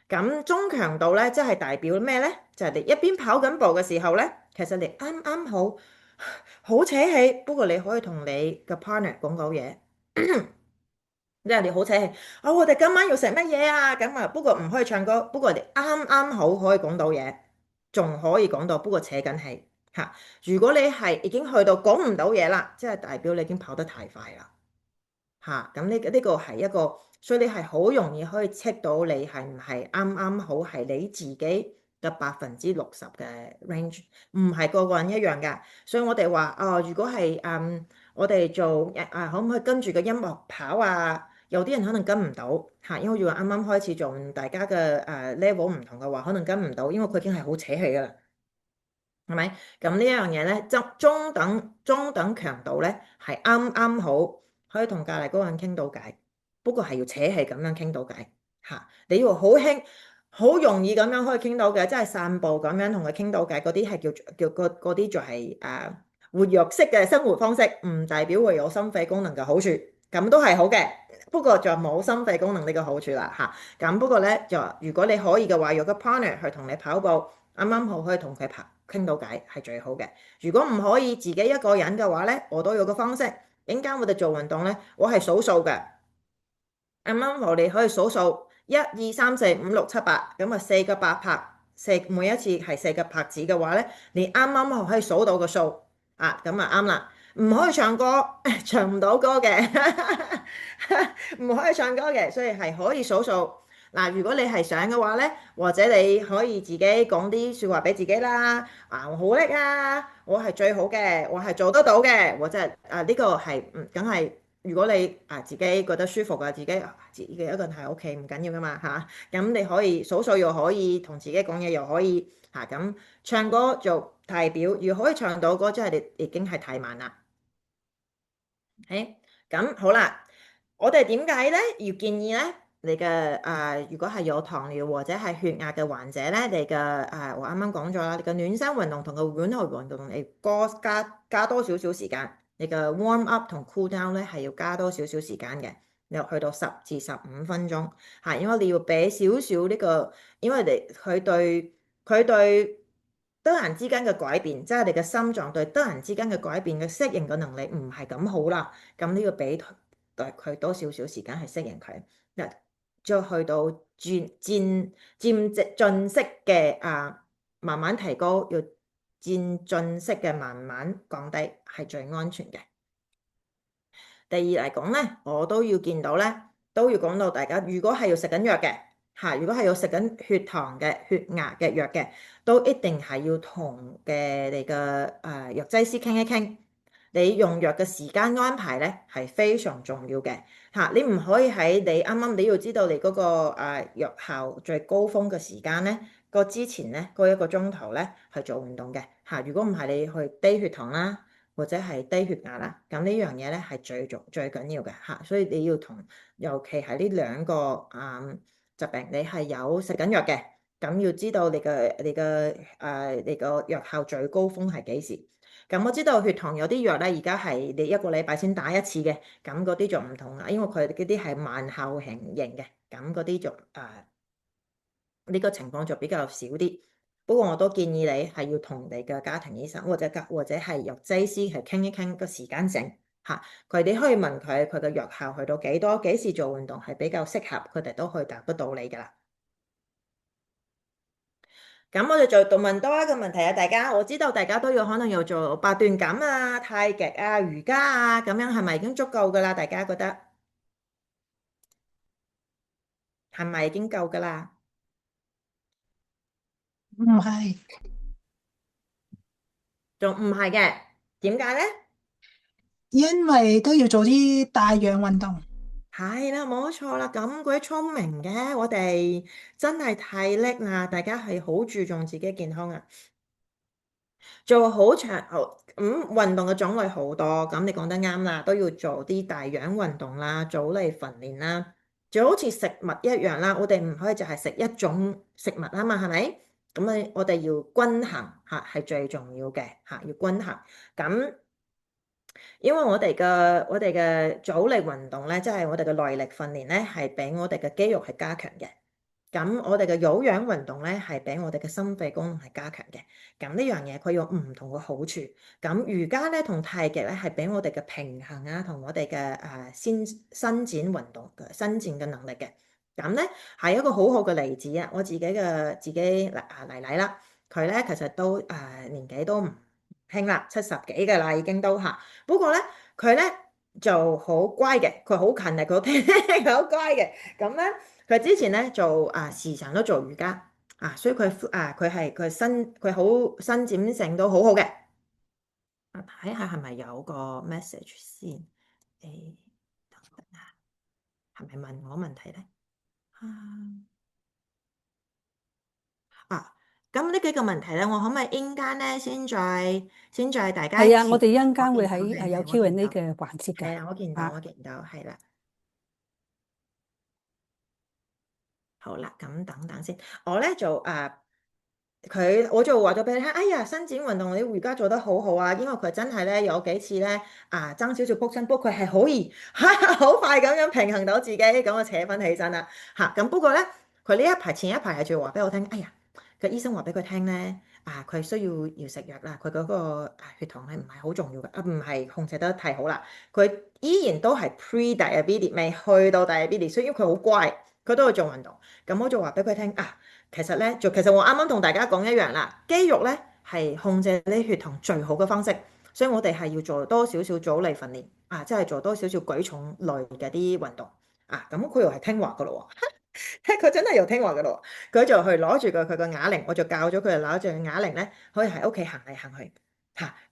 咁中強度咧，即係代表咩咧？就係你一邊跑緊步嘅時候咧，其實你啱啱好扯氣，不過你可以同你嘅 partner 講到嘢，即係你好扯氣。我哋今晚要食乜嘢啊？咁啊，不過唔可以唱歌，不過你啱啱好可以講到嘢，仲可以講到，不過扯緊氣嚇。如果你係已經去到講唔到嘢啦，即係代表你已經跑得太快啦。咁呢個係一個，所以你係好容易可以 check 到你係唔係啱啱好係你自己嘅60%嘅 range，唔係個個人一樣㗎。所以我哋話如果係我哋做可唔可以跟住個音樂跑啊？有啲人可能跟唔到因為如果啱啱開始做，大家嘅level 唔同嘅話，可能跟唔到，因為佢已經係好扯氣㗎啦，係咪？咁呢一樣嘢咧，中等強度咧係啱啱好。可以同隔離嗰個人傾到偈，不過係要扯氣咁樣傾到偈你要好輕好容易咁樣可以傾到嘅，即係散步咁樣同佢傾到偈，嗰啲係叫嗰啲就係活躍式嘅生活方式，唔代表會有心肺功能嘅好處，咁都係好嘅，不過就冇心肺功能呢個好處啦咁不過咧就如果你可以嘅話，有個 partner 去同你跑步，啱啱好可以同佢傾到偈係最好嘅。如果唔可以自己一個人嘅話咧，我都有個方式。陣間我哋做運動咧，我係數數嘅。啱啱我哋可以數數1、2、3、4、5、6、7、8，咁啊4個8拍，每一次係4個拍子嘅話咧，你啱啱可以數到個數咁啊啱啦。唔可以唱歌，唱唔到歌嘅，唔可以唱歌嘅，所以係可以數數。如果你係想嘅話咧，或者你可以自己講啲説話俾自己啦。我好叻啊，我係最好嘅，我係做得到嘅，或者呢個係梗係如果你自己覺得舒服自己一個人喺屋企唔緊要噶嘛咁你可以數數又可以同自己講嘢又可以咁唱歌做代表，如果可以唱到歌，即係你已經係太慢啦。咁好啦，我哋點解咧要建議咧？你嘅如果係有糖尿或者係血壓嘅患者咧，你嘅我啱啱講咗啦，你嘅暖身運動同個緩和運動，你加多少少時間，你嘅 warm up 同 cool down 咧係要加多少少時間嘅，你去到10至15分鐘因為你要俾少少呢個，因為佢對得閒之間嘅改變，即係你嘅心臟對得閒之間嘅改變嘅適應嘅能力唔係咁好啦，咁呢個俾佢多少少時間去適應佢，再去到漸進式嘅慢慢提高，要漸進式嘅慢慢降低係最安全嘅。第二嚟講咧，我都要見到咧，都要講到大家，如果係要食緊藥嘅如果係要食緊血糖嘅血壓嘅藥嘅，都一定係要同你嘅藥劑師傾一傾。你用藥嘅時間安排咧係非常重要嘅你唔可以喺你啱啱你要知道你嗰個藥效最高峰嘅時間咧，之前咧嗰1個鐘頭咧去做運動嘅如果唔係你去低血糖啦，或者係低血壓啦，咁呢樣嘢咧係最緊要嘅所以你要同，尤其係呢2個疾病，你係有食緊藥嘅，咁要知道你個藥效最高峰係幾時。咁我知道血糖有啲藥咧，而家係你1個禮拜先打1次嘅，咁嗰啲就唔同啦，因為佢嗰啲係慢效型嘅，咁嗰啲就呢個情況就比較少啲。不過我都建議你係要同你嘅家庭醫生或者係藥劑師去傾一傾個時間性佢哋可以問佢嘅藥效去到幾多，幾時做運動係比較適合，佢哋都可以答得到你㗎啦。咁我哋再問多一個問題啊，大家，我知道大家都有可能有做八段錦啊、太極啊、瑜伽啊，咁樣係咪已經足夠噶啦？大家覺得係咪已經夠噶啦？唔係，仲唔係嘅？點解呢？因為都要做啲帶氧運動。係啦，冇錯啦，咁鬼聰明嘅，我哋真係太叻啦！大家係好注重自己健康啊！做好長好運動嘅種類好多，咁你講得啱啦，都要做啲大氧運動啦，阻力訓練啦，就好似食物一樣啦，我哋唔可以就係食一種食物啊嘛，係咪？咁啊，我哋要均衡嚇，係最重要嘅嚇，要均衡。咁因為我哋嘅阻力運動咧，即係我哋嘅耐力訓練咧，係俾我哋嘅肌肉係加強嘅。咁我哋嘅有氧運動咧，係俾我哋嘅心肺功能係加強嘅。咁呢樣嘢佢有唔同嘅好處。咁瑜伽咧同太極咧係俾我哋嘅平衡啊，同我哋嘅伸展運動嘅伸展嘅能力嘅。咁咧係一個好好嘅例子啊！我自己奶奶啦，佢咧其實都年紀都唔輕啦，70幾嘅啦已經都嚇。不過咧佢咧就好乖嘅，佢好勤力，佢好聽，佢好乖嘅。咁咧。佢之前咧做時常都做瑜伽所以佢好伸展性都好好嘅。睇下係咪有個 message 先？等等係咪問我問題咧？咁呢幾個問題咧，我可唔可以陣間咧先再大家係啊，一齊？我哋一陣間會我見到喺有 係我見 Q&A 到嘅環節嘅。係啊，我見到啊，好啦，咁等等先，我咧就我就話咗俾你聽，哎呀，伸展運動你瑜伽做得好好啊，因為佢真係咧有幾次咧爭少少仆親，不過佢係好易好快咁樣平衡到自己，咁我扯翻起身啦嚇。咁不過咧，佢前一排係仲話俾我聽，哎呀，個醫生話俾佢聽咧佢需要食藥啦，佢嗰個血糖咧唔係好重要嘅，唔係控制得太好啦，佢依然都係 pre-diabetes 未去到 diabetes，所以佢好乖，佢都要做運動。咁我就話俾佢聽其實我啱啱同大家講一樣啦，肌肉咧係控制你血糖最好嘅方式，所以我哋係要做多少少阻力訓練即係做多少少舉重類嘅啲運動咁佢又係聽話噶咯喎，佢真係又聽話噶咯喎，佢就去攞住佢個啞鈴，我就教咗佢攞住個啞鈴咧，可以喺屋企行嚟行去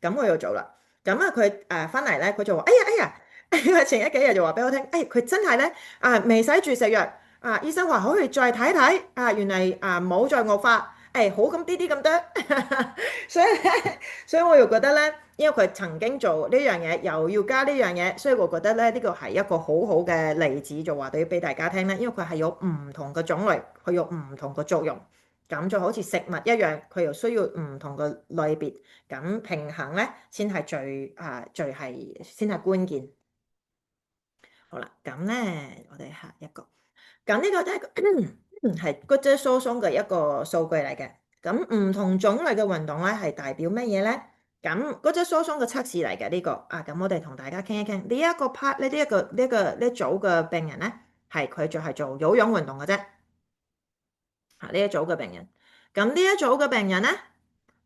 咁我又做啦，咁佢翻嚟咧，佢就話哎呀，前一幾日就話俾我聽，佢真係咧未使住食藥。醫生話可以再睇睇，原嚟冇再惡化，好咁啲啲咁多，所以咧，所以我又覺得咧，因為佢曾經做呢樣嘢，又要加呢樣嘢，所以我覺得咧呢個係一個好好嘅例子，就話俾大家聽咧，因為佢係有唔同嘅種類，佢有唔同嘅作用，咁就好似食物一樣，佢又需要唔同嘅類別，咁平衡咧先係先係關鍵。好啦，咁咧我哋下一個。咁呢個都係骨質疏鬆嘅一個數據嚟嘅。咁唔同種類嘅運動咧，係代表乜嘢咧？咁骨質疏鬆嘅測試嚟嘅呢個咁我哋同大家傾一傾呢一個 part 呢呢組嘅病人咧，係佢就係做有氧運動嘅啫。呢一組嘅病人，咁呢一組嘅病人咧，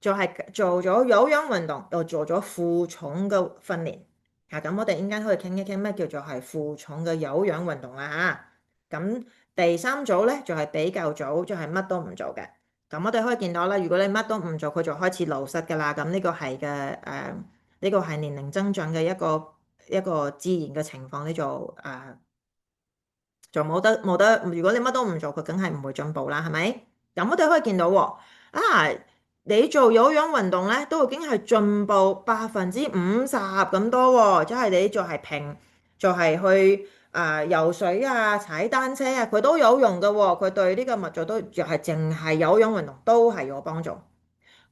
就係做咗有氧運動，又做咗負重嘅訓練。咁我哋陣間可以傾一傾咩叫做係負重嘅有氧運動啦咁第三組咧就係比較早，就係乜都唔做嘅。咁我哋可以見到啦，如果你乜都唔做，佢就開始流失㗎啦。咁呢個係嘅呢個係年齡增長嘅一個自然嘅情況，呢就冇得。如果你乜都唔做，佢梗係唔會進步啦，係咪？咁我哋可以見到喎，你做有氧運動咧，都已經係進步50%咁多喎，即係你就係就係去游水踩單車佢都有用嘅喎，佢對呢個物質都就係淨係有氧運動都係有幫助。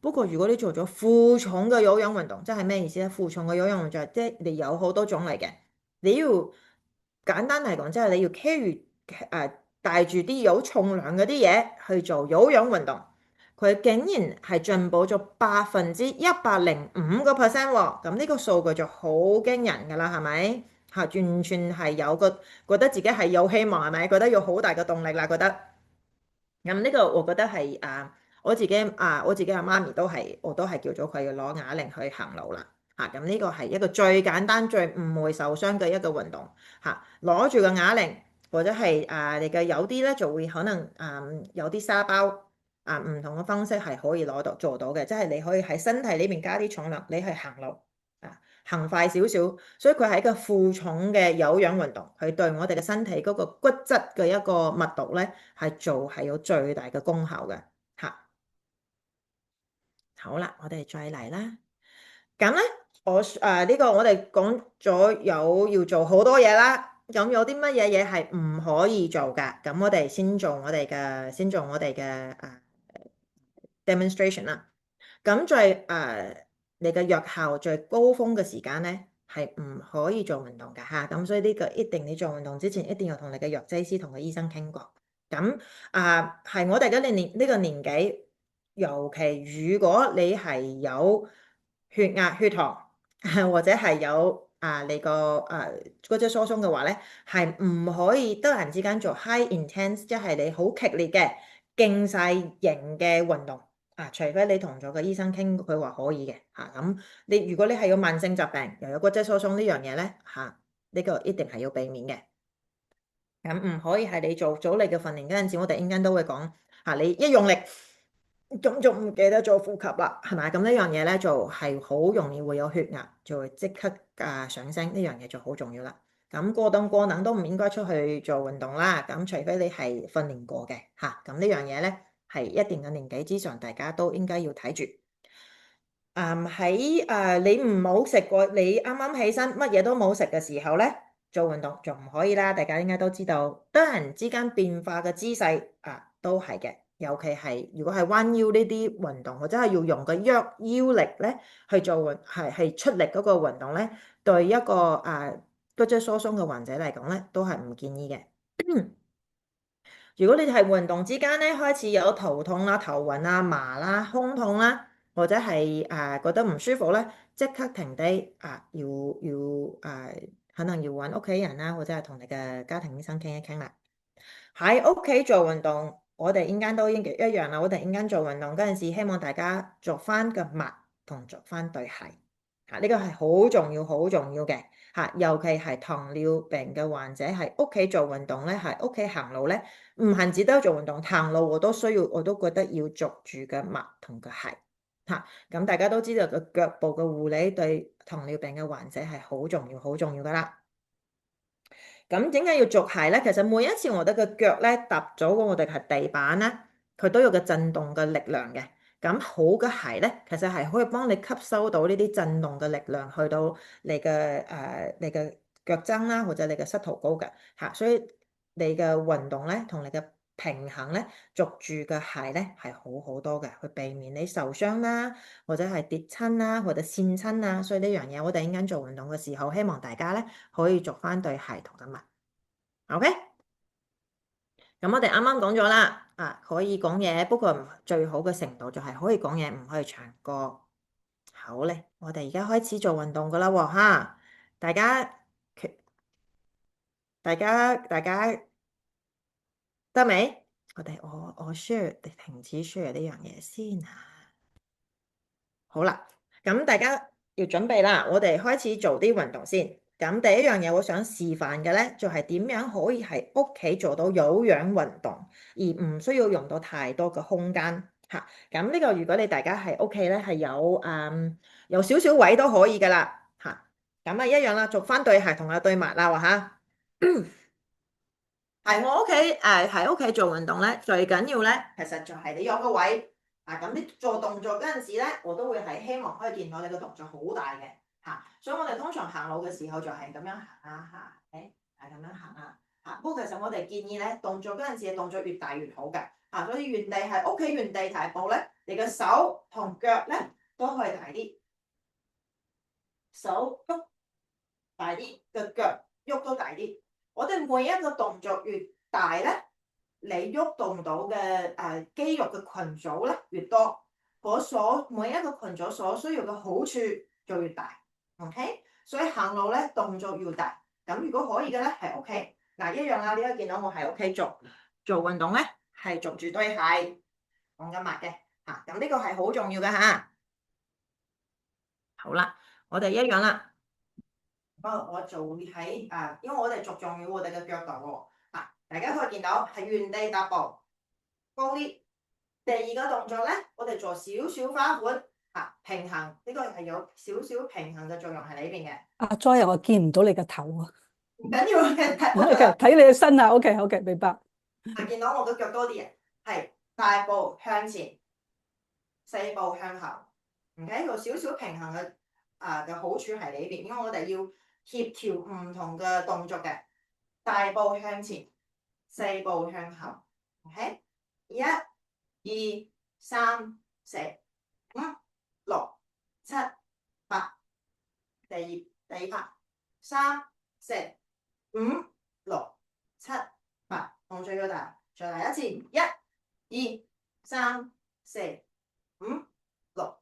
不過如果你做咗負重嘅有氧運動，即係咩意思咧？負重嘅有氧運動就係即係你有好多種嚟嘅，你要簡單嚟講，即係你要 carry 帶住啲有重量嗰啲嘢去做有氧運動，佢竟然係進步咗105%喎！咁呢個數據就好驚人㗎啦，係咪？完全係覺得自己係有希望，係咪？覺得有好大嘅動力啦，覺得。咁呢個我覺得係我自己阿媽咪我都係叫咗佢要攞啞鈴去行路啦。咁呢個係一個最簡單、最唔會受傷嘅一個運動。攞住個啞鈴，或者係你嘅有啲咧就會可能有啲沙包唔同嘅方式係可以做到嘅，即係你可以喺身體呢邊加啲重量，你去行路行快少少，所以佢係一個負重嘅有氧運動，佢對我哋嘅身體嗰個骨質嘅一個密度咧係有最大嘅功效嘅。好啦，我哋再嚟啦。咁咧，呢個我哋講咗要做好多嘢啦。咁有啲乜嘢係唔可以做㗎？咁我哋先做我哋嘅demonstration 啦。咁你嘅藥效最高峰嘅時間咧，係唔可以做運動㗎嚇。咁所以呢個一定你做運動之前一定要同你嘅藥劑師同個醫生傾過。咁係我哋嘅呢個年紀，尤其如果你係有血壓、血糖或者係有你個骨質疏鬆嘅話咧，係唔可以突然之間做 high intense，即係你好劇烈嘅勁晒型嘅運動。除非你同咗個醫生傾，佢話可以嘅咁如果你係有慢性疾病又有骨質疏鬆呢樣嘢咧呢個一定係要避免嘅。咁唔可以係你做早力嘅訓練嗰陣時，我哋陣間都會講你一用力咁就唔記得做呼吸啦，係咪？咁呢樣嘢咧就係好容易會有血壓，就會即刻上升，呢樣嘢就好重要啦。咁過動過能都唔應該出去做運動啦。咁除非你係訓練過嘅咁呢樣嘢咧係一定嘅年紀之上，大家都應該要睇住。喺你唔好食過，你啱啱起身乜嘢都冇食嘅時候咧，做運動就唔可以啦。大家應該都知道，突然之間變化嘅姿勢都係嘅。尤其係如果係彎腰呢啲運動，或者係要用個腰力咧去做係出力嗰個運動咧，對一個骨質疏鬆嘅患者嚟講咧，都係唔建議嘅。如果你係運動之間咧開始有頭痛啦、頭暈啦、麻啦、胸痛啦，或者係覺得唔舒服咧，即刻停低可能要揾屋企人啦，或者係同你嘅家庭醫生傾一傾啦。喺屋企做運動，我哋陣間都一樣啦。我哋陣間做運動嗰陣時，希望大家着翻個襪同着翻對鞋。呢個係好重要、好重要嘅尤其係糖尿病嘅患者，係屋企做運動咧，係屋企行路咧，唔係只得做運動，行路我都覺得要着住嘅襪同個鞋咁大家都知道個腳部嘅護理對糖尿病嘅患者係好重要、好重要噶啦。咁點解要着鞋咧？其實每一次我哋嘅腳咧踏咗我哋係地板咧，佢都有個震動嘅力量嘅。咁好嘅鞋咧，其實係可以幫你吸收到呢啲震動嘅力量，去到你嘅腳踭啦，或者你嘅膝頭哥嘅所以你嘅運動咧，同你嘅平衡咧，着住嘅鞋咧係好好多嘅，去避免你受傷啦，或者係跌親啦，或者跣親啊。所以呢樣嘢，我哋陣間做運動嘅時候，希望大家咧可以着翻對鞋同個襪。OK，咁我哋啱啱講咗啦，可以講嘢，不過最好嘅程度就係可以講嘢，唔可以唱歌。好咧，我哋而家開始做運動噶啦喎，大家得未？我 share 停止 share 呢樣嘢先好啦，咁大家要準備啦，我哋開始做啲運動先。咁第一樣嘢我想示範嘅咧，就係點樣可以喺屋企做到有氧運動，而唔需要用到太多嘅空間咁呢個如果你大家喺屋企咧係有少少位都可以噶啦咁一樣啦，着翻對鞋同對襪啦喺屋企做運動咧，最緊要咧，其實就係你有個位咁你做動作嗰陣時咧，我都會係希望可以見到你個動作好大嘅所以我哋通常行路嘅時候就係咁樣行係咁樣行不過其實我哋建議咧，動作嗰陣時嘅動作越大越好嘅所以原地係屋企原地踏步咧，你嘅手同腳咧都可以大啲，手喐大啲，個腳喐都大啲。我哋每一個動作越大咧，你喐動到嘅肌肉嘅群組咧越多，每一個群組所需要嘅好處就越大。OK， 所以行路咧動作要大。咁如果可以嘅咧係 OK。一樣啦，你可以見到我喺屋企做運動咧，係着住對鞋同個襪嘅。嚇，咁呢個係好重要嘅嚇。好啦，我哋一樣啦。我做喺因為我哋着重於我哋嘅腳度喎。大家可以見到係原地踏步高啲。第二個動作咧，我哋做少少花款平衡，呢個係有少少平衡嘅作用喺裏邊嘅。阿 Joy，我見唔到你個頭啊。唔緊要嘅，睇你嘅身啊。OK，明白。見到我嘅腳多啲嘅，係大步向前，4步向後。OK，有少少平衡嘅好處喺裏邊，因為我哋要協調唔同嘅動作嘅。大步向前，4步向後。OK， 1、2、3、4、5、6、7、8。第二拍，3、4、5、6、7、8，動作要大，再嚟一次，1、2、3、4、5、6、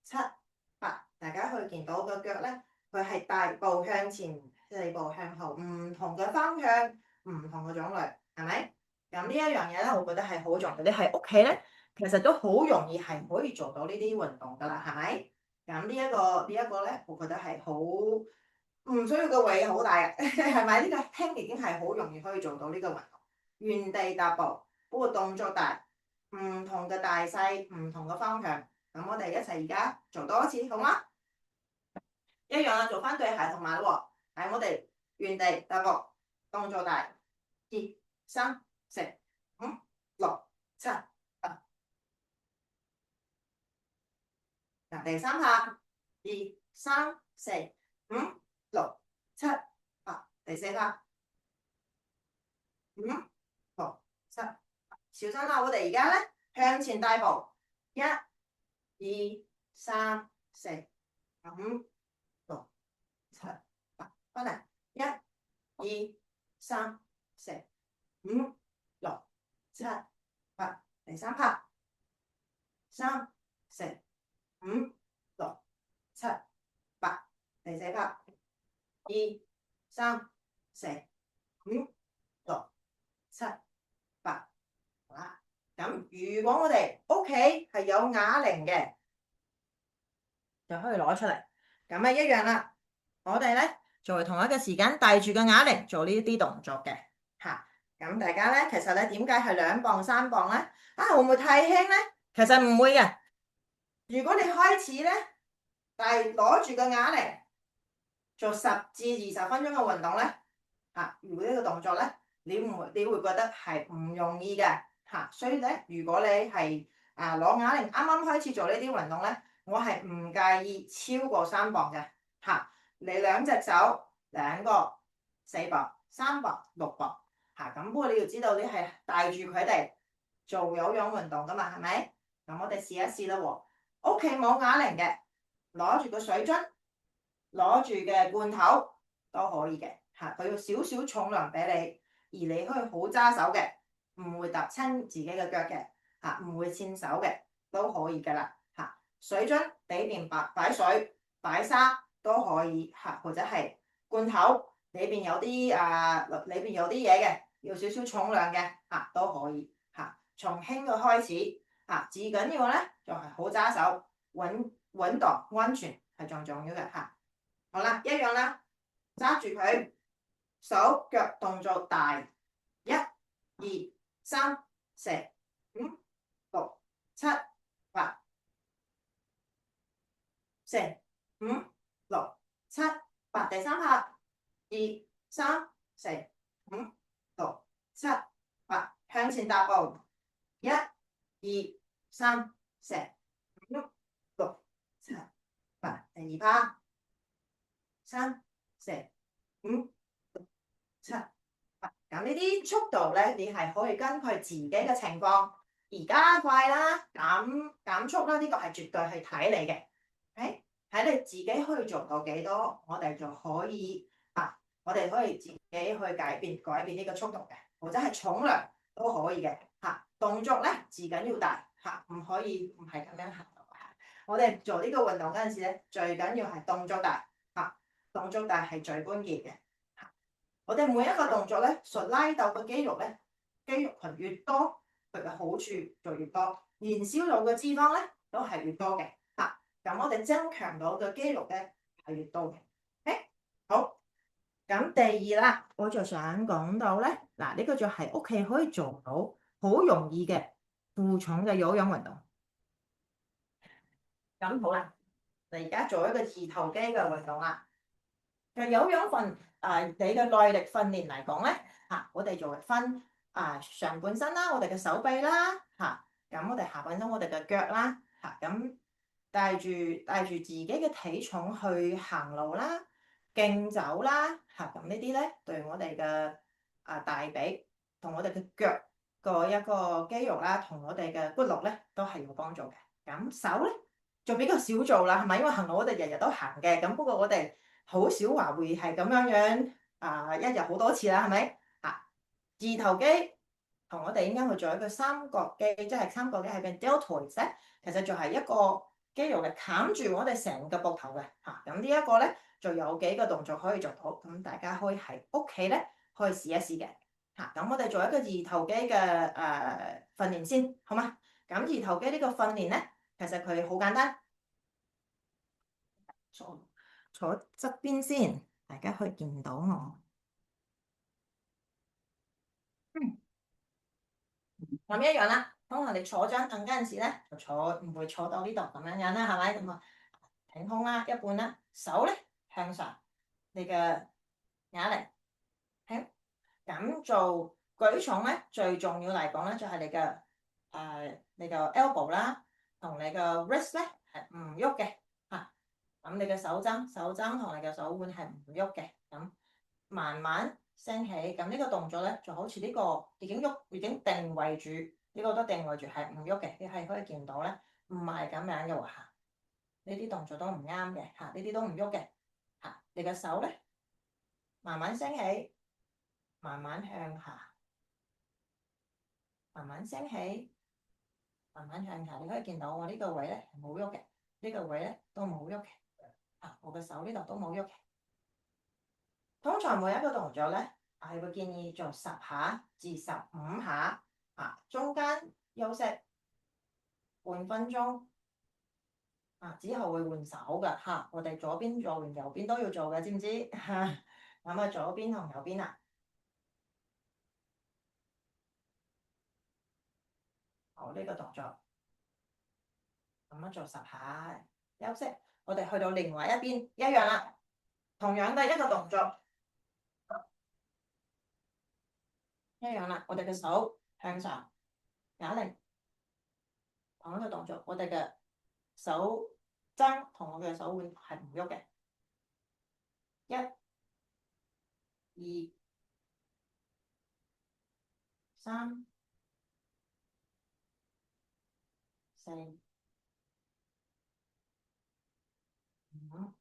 7、8。大家可以見到個腳咧，佢係大步向前，4步向後，唔同嘅方向，唔同嘅種類，係咪？咁呢一樣嘢咧，我覺得係好重要。你喺屋企咧，其實都好容易係可以做到呢啲運動噶啦，係咪？咁呢一個咧，我覺得係好唔需要個位好大嘅，係咪？呢個輕已經係好容易可以做到呢個運動。原地踏步，不過動作大，唔同嘅大細，唔同嘅方向。咁我哋一齊而家做多一次，好嗎？一樣啦，做翻對鞋同埋咯喎，係我哋原地踏步，動作大，2、3、4、5、6、7、8。嗱，第三下，2、3、4、5、6、7、8。第四下，5、6、7、8。小心啦，我哋而家咧向前大步，1、2、3、4、5、6、7、8。翻嚟，1、2、3、4、5、6、7、8。第三拍，3、4、5、6、7、8。第四拍，2、3、4、5、6、7、8。好啦，咁如果我哋屋企係有啞鈴嘅，就可以攞出嚟。咁啊一樣啦，我哋咧就會同一個時間帶住個啞鈴做呢啲動作嘅嚇。咁大家咧，其實咧點解係2磅3磅咧？會唔會太輕咧？其實唔會嘅。如果你開始咧，但係攞住個啞鈴做10至20分鐘嘅運動咧，如果呢個動作咧，你會覺得係唔容易嘅嚇。所以咧，如果你係攞啞鈴啱啱開始做呢啲運動咧，我係唔介意超過3磅嘅嚇。你2隻手2個4磅、3磅、6磅嚇。咁不過你要知道，你係帶住佢哋做有氧運動噶嘛，係咪？咁我哋試一試啦喎。屋企冇啞鈴嘅，攞住個水樽，攞住嘅罐頭都可以嘅嚇。佢要少少重量俾你，而你可以好揸手嘅，唔會揼親自己嘅腳嘅嚇，唔會跣手嘅都可以噶啦嚇。水樽裏邊擺水擺沙都可以嚇，或者係罐頭裏邊有啲嘢嘅，要少少重量嘅嚇都可以嚇。從輕嘅開始嚇，至緊要咧就係好揸手，穩當安全係最重要嘅嚇。好啦，一樣啦，揸住佢，手腳動作大，1、2、3、4、5、6、7、8。4、5、6、7、8。第三拍，2、3、4、5、6、7、8。向前踏步，1、2、3、4、5、6、7、8。第二拍，3、4、5、6、7、8。咁呢啲速度咧，你係可以根據自己嘅情況而加快啦、減速啦，呢個係絕對係睇你嘅。喺你自己可以做到幾多，我哋就可以我哋可以自己去改變呢個速度嘅，或者係重量都可以嘅嚇。動作咧至緊要大嚇，唔可以唔係咁樣行。我哋做呢個運動嗰陣時咧，最緊要係動作大嚇，動作大係最關鍵嘅嚇。我哋每一個動作咧，所拉到嘅肌肉群越多，佢嘅好處就越多，燃燒到嘅脂肪咧都係越多嘅嚇。咁我哋增強到嘅肌肉咧係越多嘅。誒，好。咁第二啦，我就想講到咧，嗱呢個就係屋企可以做到好容易嘅負重嘅有氧運動。咁好啦，你而家做一個二頭肌嘅運動啦。嘅有氧你嘅耐力訓練嚟講咧，我哋就會分上半身啦，我哋嘅手臂啦，咁我哋下半身我哋嘅腳啦，咁帶住自己嘅體重去行路啦。競走啦，咁呢啲咧對我哋嘅大髀同我哋嘅腳個一個肌肉啦，同我哋嘅骨骼咧都係有幫助嘅。咁手咧就比較少做啦，係咪？因為行路我哋日日都行嘅，咁不過我哋好少話會係咁樣一日好多次啦，係咪？二頭肌同我哋應該去做一個三角肌，即係三角肌係嘅 deltoids 咧，其實就係一個肌肉嘅冚住我哋成個膊頭嘅嚇。咁呢一個咧就有幾個動作可以做到，咁大家可以喺屋企咧可以試一試嘅嚇。咁我哋做一個二頭肌嘅訓練先，好嗎？咁二頭肌呢個訓練咧，其實佢好簡單，坐側邊先，大家可以見到我。咁一樣啦，當我哋坐張凳嗰陣時咧，就唔會坐到呢度咁樣樣啦，係咪？咁啊，挺胸啦，一半啦，手咧向上，你嘅啞鈴，咁做舉重咧，最重要嚟講咧，就係你嘅 elbow 啦，同你嘅 wrist 咧係唔喐嘅嚇。咁你嘅手踭同你嘅手腕係唔喐嘅，咁慢慢升起。咁呢個動作咧，就好似呢個已經定位住，呢個都定位住係唔喐嘅。你係可以見到咧，唔係咁樣嘅喎嚇。呢啲動作都唔啱嘅嚇，呢啲都唔喐嘅嚇。你嘅手咧，慢慢升起。慢慢向下，慢慢升起，慢慢向下。你可以見到我呢個位咧係冇喐嘅，呢個位咧都冇喐嘅。我嘅手呢度都冇喐嘅。通常每一個動作咧，我係會建議做10下至15下，中間休息半分鐘，之後會換手㗎嚇。我哋左邊做完，右邊都要做嘅，知唔知？咁左邊同右邊啊。好，呢個動作咁做10下，休息。我哋去到另外一邊一樣啦，同樣嘅一個動作一樣啦。我哋嘅手向上，啞鈴同一個動作，我哋嘅手踭同我嘅手腕係唔喐嘅。1、2、3、4、5。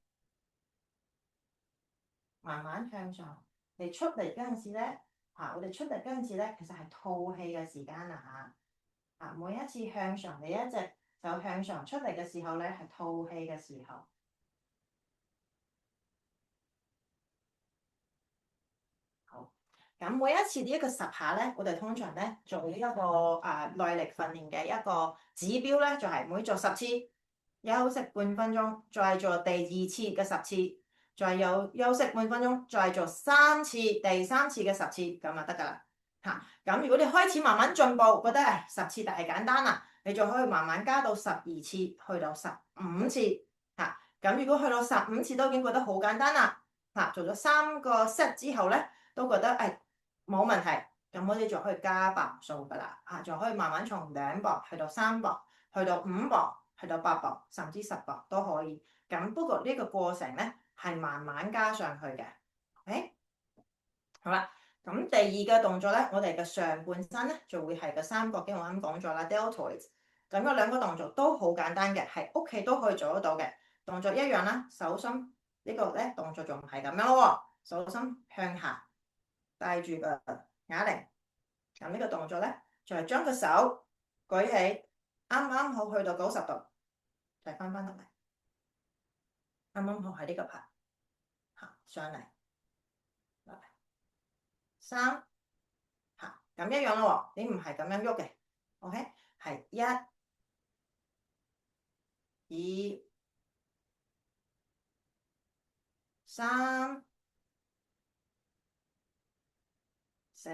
慢慢向上，你出嚟嗰陣時咧，我哋出嚟嗰陣時咧，其實係吐氣嘅時間啦嚇。每一次向上，你一隻手向上出嚟嘅時候咧，係吐氣嘅時候。好，咁每一次呢一個10下咧，我哋通常咧做呢一個耐力訓練嘅一個指標咧，就係每做10次，休息半分鐘，再做第二次嘅10次。再有休息半分鐘，再做3次，第3次嘅10次咁就得㗎啦嚇。咁如果你開始慢慢進步，覺得10次太簡單啦，你就可以慢慢加到12次，去到15次嚇。咁如果去到15次都已經覺得好簡單啦嚇，做咗3個 set 之後咧，都覺得冇問題，咁我哋就可以加磅數㗎啦嚇，就可以慢慢從2磅去到3磅，去到5磅，去到8磅，甚至10磅都可以。咁不過呢個過程咧，係慢慢加上去嘅，OK？好啦，咁第二個動作咧，我哋嘅上半身咧就會係個三角肌，我啱講咗啦 deltoids。咁嗰兩個動作都好簡單嘅，喺屋企都可以做得到嘅。動作一樣啦，手心呢個咧動作就唔係咁樣咯，手心向下帶住個啞鈴。咁呢個動作咧就係將個手舉起，啱啱好去到90度，再翻落嚟。啱啱好喺呢個拍上嚟，3咁一樣咯喎，你唔係咁樣喐嘅， OK， 係一、二、三、四、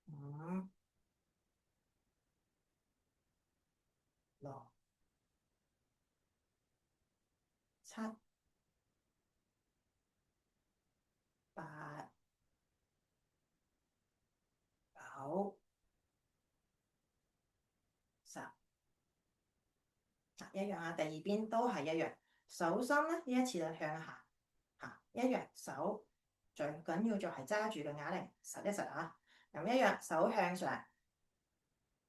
五、六、七、八、九、十。一樣啊，第二邊都係一樣。手心咧，呢一次就向下嚇，一樣手最緊要就係揸住個啞鈴，實一實啊。咁一樣手向上，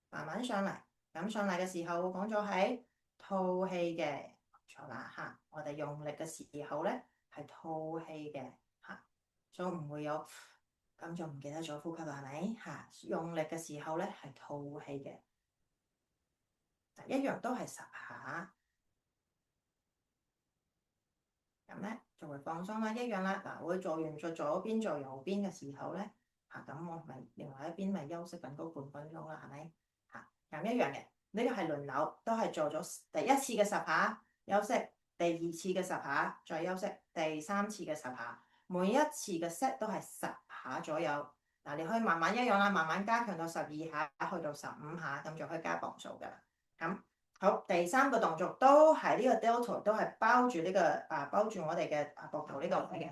慢慢上嚟。咁上嚟嘅時候，我講咗係吐氣嘅，錯啦嚇。我哋用力嘅時候咧係吐氣嘅嚇，所以唔會有咁就唔記得咗呼吸啦，係咪嚇？用力嘅時候咧係吐氣嘅，一樣都係十下。咁咧就會放鬆啦，一樣啦。嗱，我做完咗左邊做右邊嘅時候咧，咁我咪另外一邊咪休息緊嗰半分鐘啦，係咪？咁一樣嘅，呢個係輪流，都係做咗第一次嘅10下休息，第二次嘅10下再休息，第三次嘅10下，每一次嘅 set 都係10下左右。嗱，你可以慢慢一樣啦，慢慢加強到12下，去到15下，咁就可以加磅數噶啦。咁。好，第三個動作都係呢個 deltoid，都係包住呢個包住我哋嘅膊頭呢個位嘅。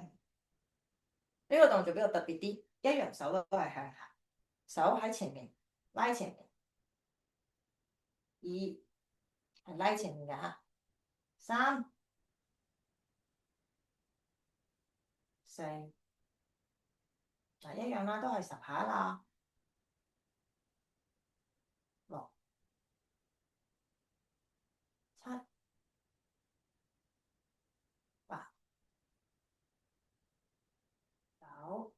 呢個動作比較特別啲，一樣手都係向下，手喺前面拉前面，二係拉前面嘅嚇，三、四，一樣啦，都係10下啦，六、七、八、九。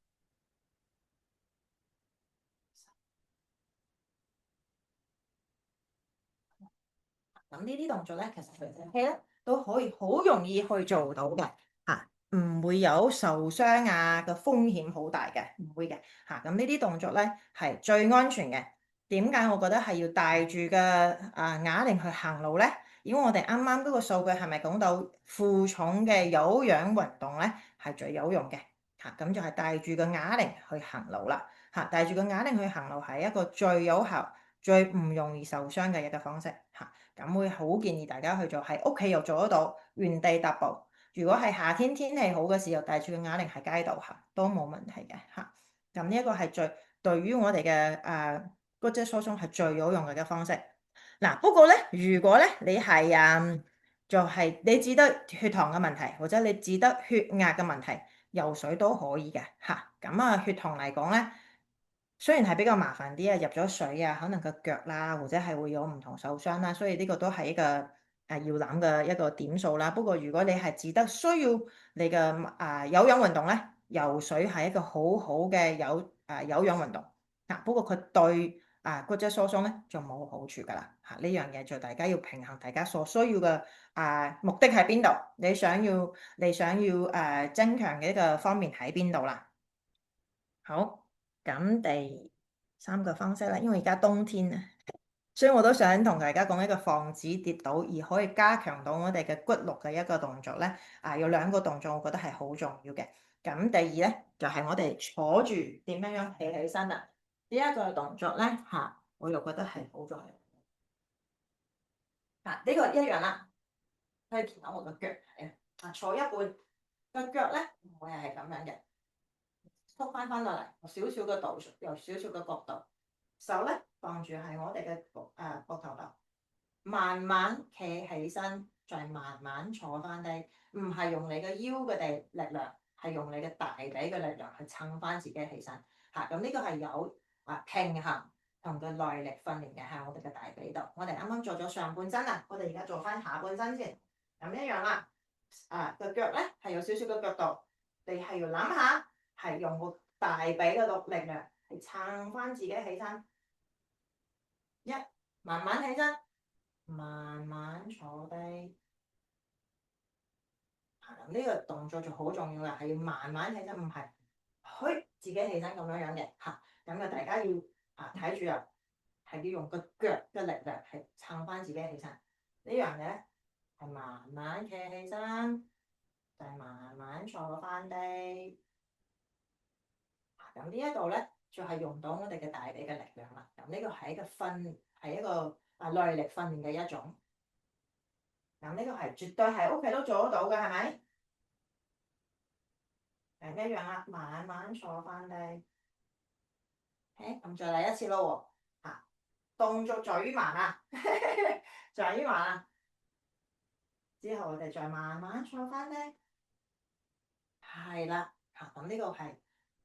咁呢啲動作咧，其實佢哋咧都可以好容易去做到嘅嚇，唔會有受傷嘅風險好大嘅，唔會嘅嚇。咁呢啲動作咧係最安全嘅。點解我覺得係要帶住個啞鈴去行路咧？如果我哋啱啱嗰個數據係咪講到負重嘅有氧運動咧係最有用嘅嚇？咁就係帶住個啞鈴去行路啦嚇，帶住個啞鈴去行路係一個最有效、最唔容易受傷嘅一個方式嚇。咁會好建議大家去做，喺屋企又做得到，原地踏步。如果係夏天天氣好嘅時候，帶住個啞鈴喺街度行都冇問題嘅嚇。咁呢一個係對於我哋嘅骨質疏鬆係最有用嘅方式。嗱，不過咧，如果咧你係就係你只得血糖嘅問題，或者你只得血壓嘅問題，游水都可以嘅嚇。咁血糖嚟講咧，雖然係比較麻煩啲入咗水可能個腳啦，或者係會有唔同受傷啦，所以呢個都係一個要諗嘅一個點數啦。不過如果你係只得需要你嘅有氧運動咧，游水係一個好好嘅有氧運動。不過佢對骨質疏鬆咧就冇好處㗎啦。呢樣嘢就大家要平衡大家所需要嘅目的喺邊度，你想要增強嘅一個方面喺邊度啦。好。咁第三個方式咧，因為而家冬天啊，所以我都想同大家講一個防止跌倒而可以加強到我哋嘅骨骼嘅一個動作咧。有2個動作，我覺得係好重要嘅。咁第二咧，就係我哋坐住點樣企起身啦。呢一個動作咧我又覺得係好重要。呢個一樣啦，可以見到我個腳係坐一半，個腳咧唔會係咁樣嘅。縮翻落嚟，少少嘅度數，由少少嘅角度，手咧放住喺我哋嘅膊頭度，慢慢企起身，再慢慢坐翻低，唔係用你嘅腰嘅力量，係用你嘅大髀嘅力量去撐翻自己起身。咁呢個係有平衡同個耐力訓練嘅喺我哋嘅大髀度。我哋啱啱做咗上半身啦，我哋而家做翻下半身先。咁一樣啦，個腳咧係有少少嘅角度，你係要諗下。係用個大髀嘅力量係撐翻自己起身，慢慢起身，慢慢坐低。呢個動作就好重要啦，係要慢慢起身，唔係推自己起身咁樣嘅嚇。咁啊，大家要睇住啊，係要用個腳嘅力量係撐翻自己起身。呢樣嘢咧係慢慢企起身，就係慢慢坐翻低。咁呢一度咧就係用到我哋嘅大髀嘅力量啦。咁呢個係一個耐力訓練嘅一種。咁呢個係絕對係屋企都做得到嘅，係咪？一樣啦，慢慢坐翻低。咁再嚟一次咯喎。動作在於慢啊，在於慢啊。之後我哋再慢慢坐翻低。係啦，咁呢個係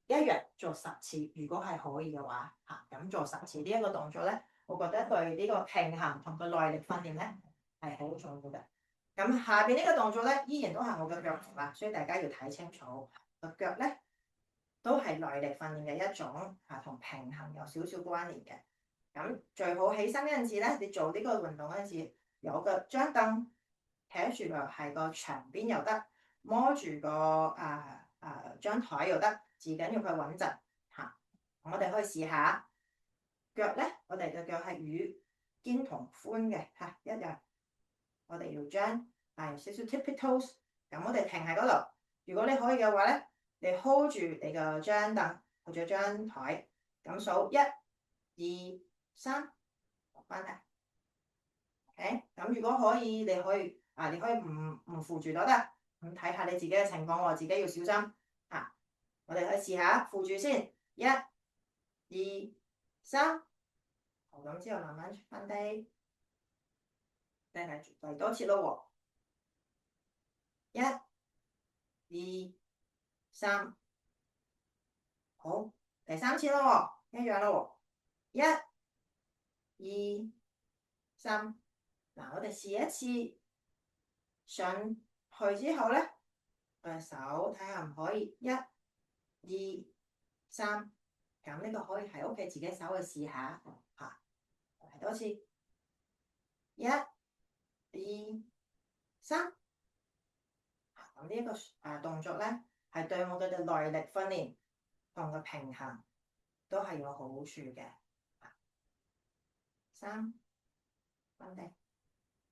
一日做10次，如果係可以嘅話，咁做10次呢一個動作咧，我覺得對呢個平衡同個耐力訓練咧係好重要嘅。咁下邊呢個動作咧，依然都係我嘅腳啦，所以大家要睇清楚個腳咧，都係耐力訓練嘅一種，同平衡有少少關聯嘅。咁最好起身嗰陣時咧，你做呢個運動嗰陣時，有個張凳，企住個係個牆邊又得，摸住個張台又得，至緊要佢穩陣嚇。我哋可以試下腳咧，我哋嘅腳係與肩同寬嘅嚇一樣。我哋要將有少少 tippy toes，咁我哋停喺嗰度。如果你可以嘅話咧，你 hold 住你個張凳或者張台，咁數1、2、3，落翻嚟。OK，咁如果可以，你可以唔扶住都得，咁睇下你自己嘅情況喎，自己要小心。我哋可以試下扶住先，1、2、3，好，咁之後慢慢翻低。嚟多次咯喎，1、2、3，好，第3次咯喎，一樣咯喎，1、2、3，我哋試一次上去之後咧，我隻手睇下唔可以，1、2、3，咁呢個可以喺屋企自己手去試下嚟多次，1、2、3，咁呢一個動作咧，係對我哋嘅耐力訓練同個平衡都係有好處嘅。3，翻地，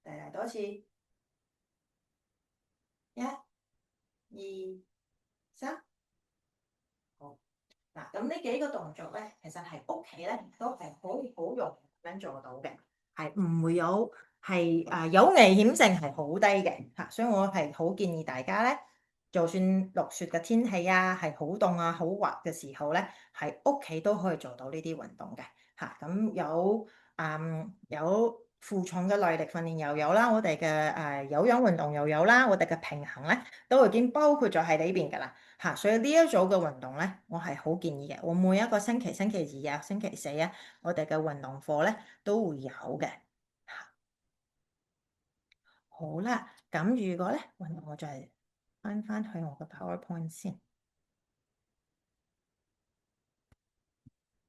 嚟多次，1、2、3，好。咁呢幾個動作咧，其實係屋企咧都係可以好容易咁樣做到嘅，係唔會有有危險性係好低嘅。所以我係好建議大家咧，就算落雪嘅天氣啊，係好凍啊、好滑嘅時候咧，喺屋企都可以做到呢啲運動嘅。咁有負重嘅耐力訓練又有啦，我哋嘅有氧運動又有啦，我哋嘅平衡咧都已經包括咗喺呢邊㗎啦。所以呢一組嘅運動咧，我係好建議嘅。我每一個星期2啊、星期4啊，我哋嘅運動課咧都會有嘅。好啦，咁如果咧運動，我再翻去我個 PowerPoint 先。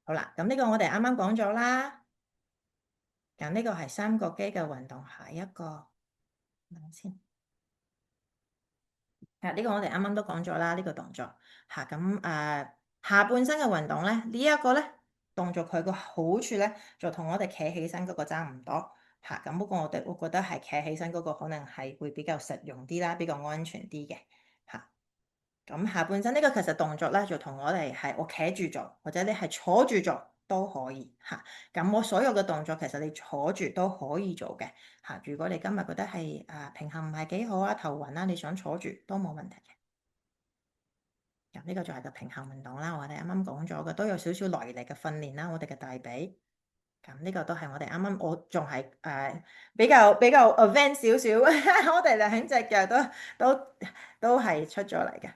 好啦，咁呢個我哋啱啱講咗啦。咁呢個係三角肌嘅運動，下一個等先。呢個我哋啱啱都講咗啦，呢個動作咁下半身嘅運動咧，呢一個咧動作佢個好處咧，就同我哋企起身嗰個爭唔多咁。不過我覺得係企起身嗰個可能係會比較實用啲啦，比較安全啲嘅咁下半身呢個其實動作咧，就同我哋係我企住做，或者你係坐住做都可以咁我所有嘅動作其實你坐住都可以做嘅如果你今日覺得係平衡唔係幾好啊，頭暈啦，你想坐住都冇問題嘅。咁呢個就係個平衡運動啦，我哋啱啱講咗嘅，都有少少耐力嘅訓練啦，我哋嘅大髀。咁呢個都係我哋啱啱，我仲係比較 advanced 少少，我哋兩隻腳都係出咗嚟嘅。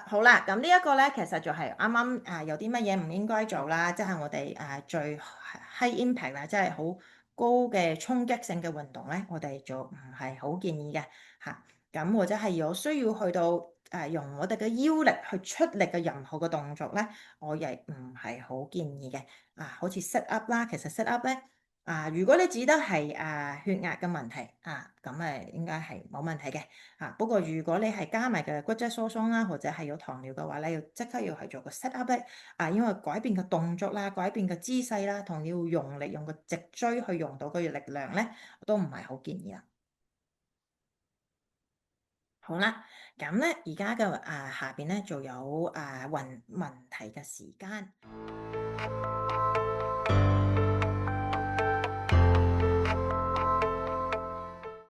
好啦，咁呢一個咧，其實就係啱啱有啲乜嘢唔應該做啦，即係我哋最 high impact 啦，即係好高嘅衝擊性嘅運動咧，我哋就唔係好建議嘅咁或者係有需要去到用我哋嘅腰力去出力嘅任何嘅動作咧，我亦唔係好建議嘅好似 sit up 啦，其實 sit up 咧如果你指得係血壓嘅問題咁應該係冇問題嘅不過如果你係加埋嘅骨質疏鬆啦，或者係有糖尿嘅話咧，要即刻要係做個 set up 咧因為改變個動作啦、改變個姿勢啦，同要用力用個脊椎去用到嗰個力量咧，都唔係好建議啦。好啦，咁咧而家嘅下邊咧就有問題嘅時間。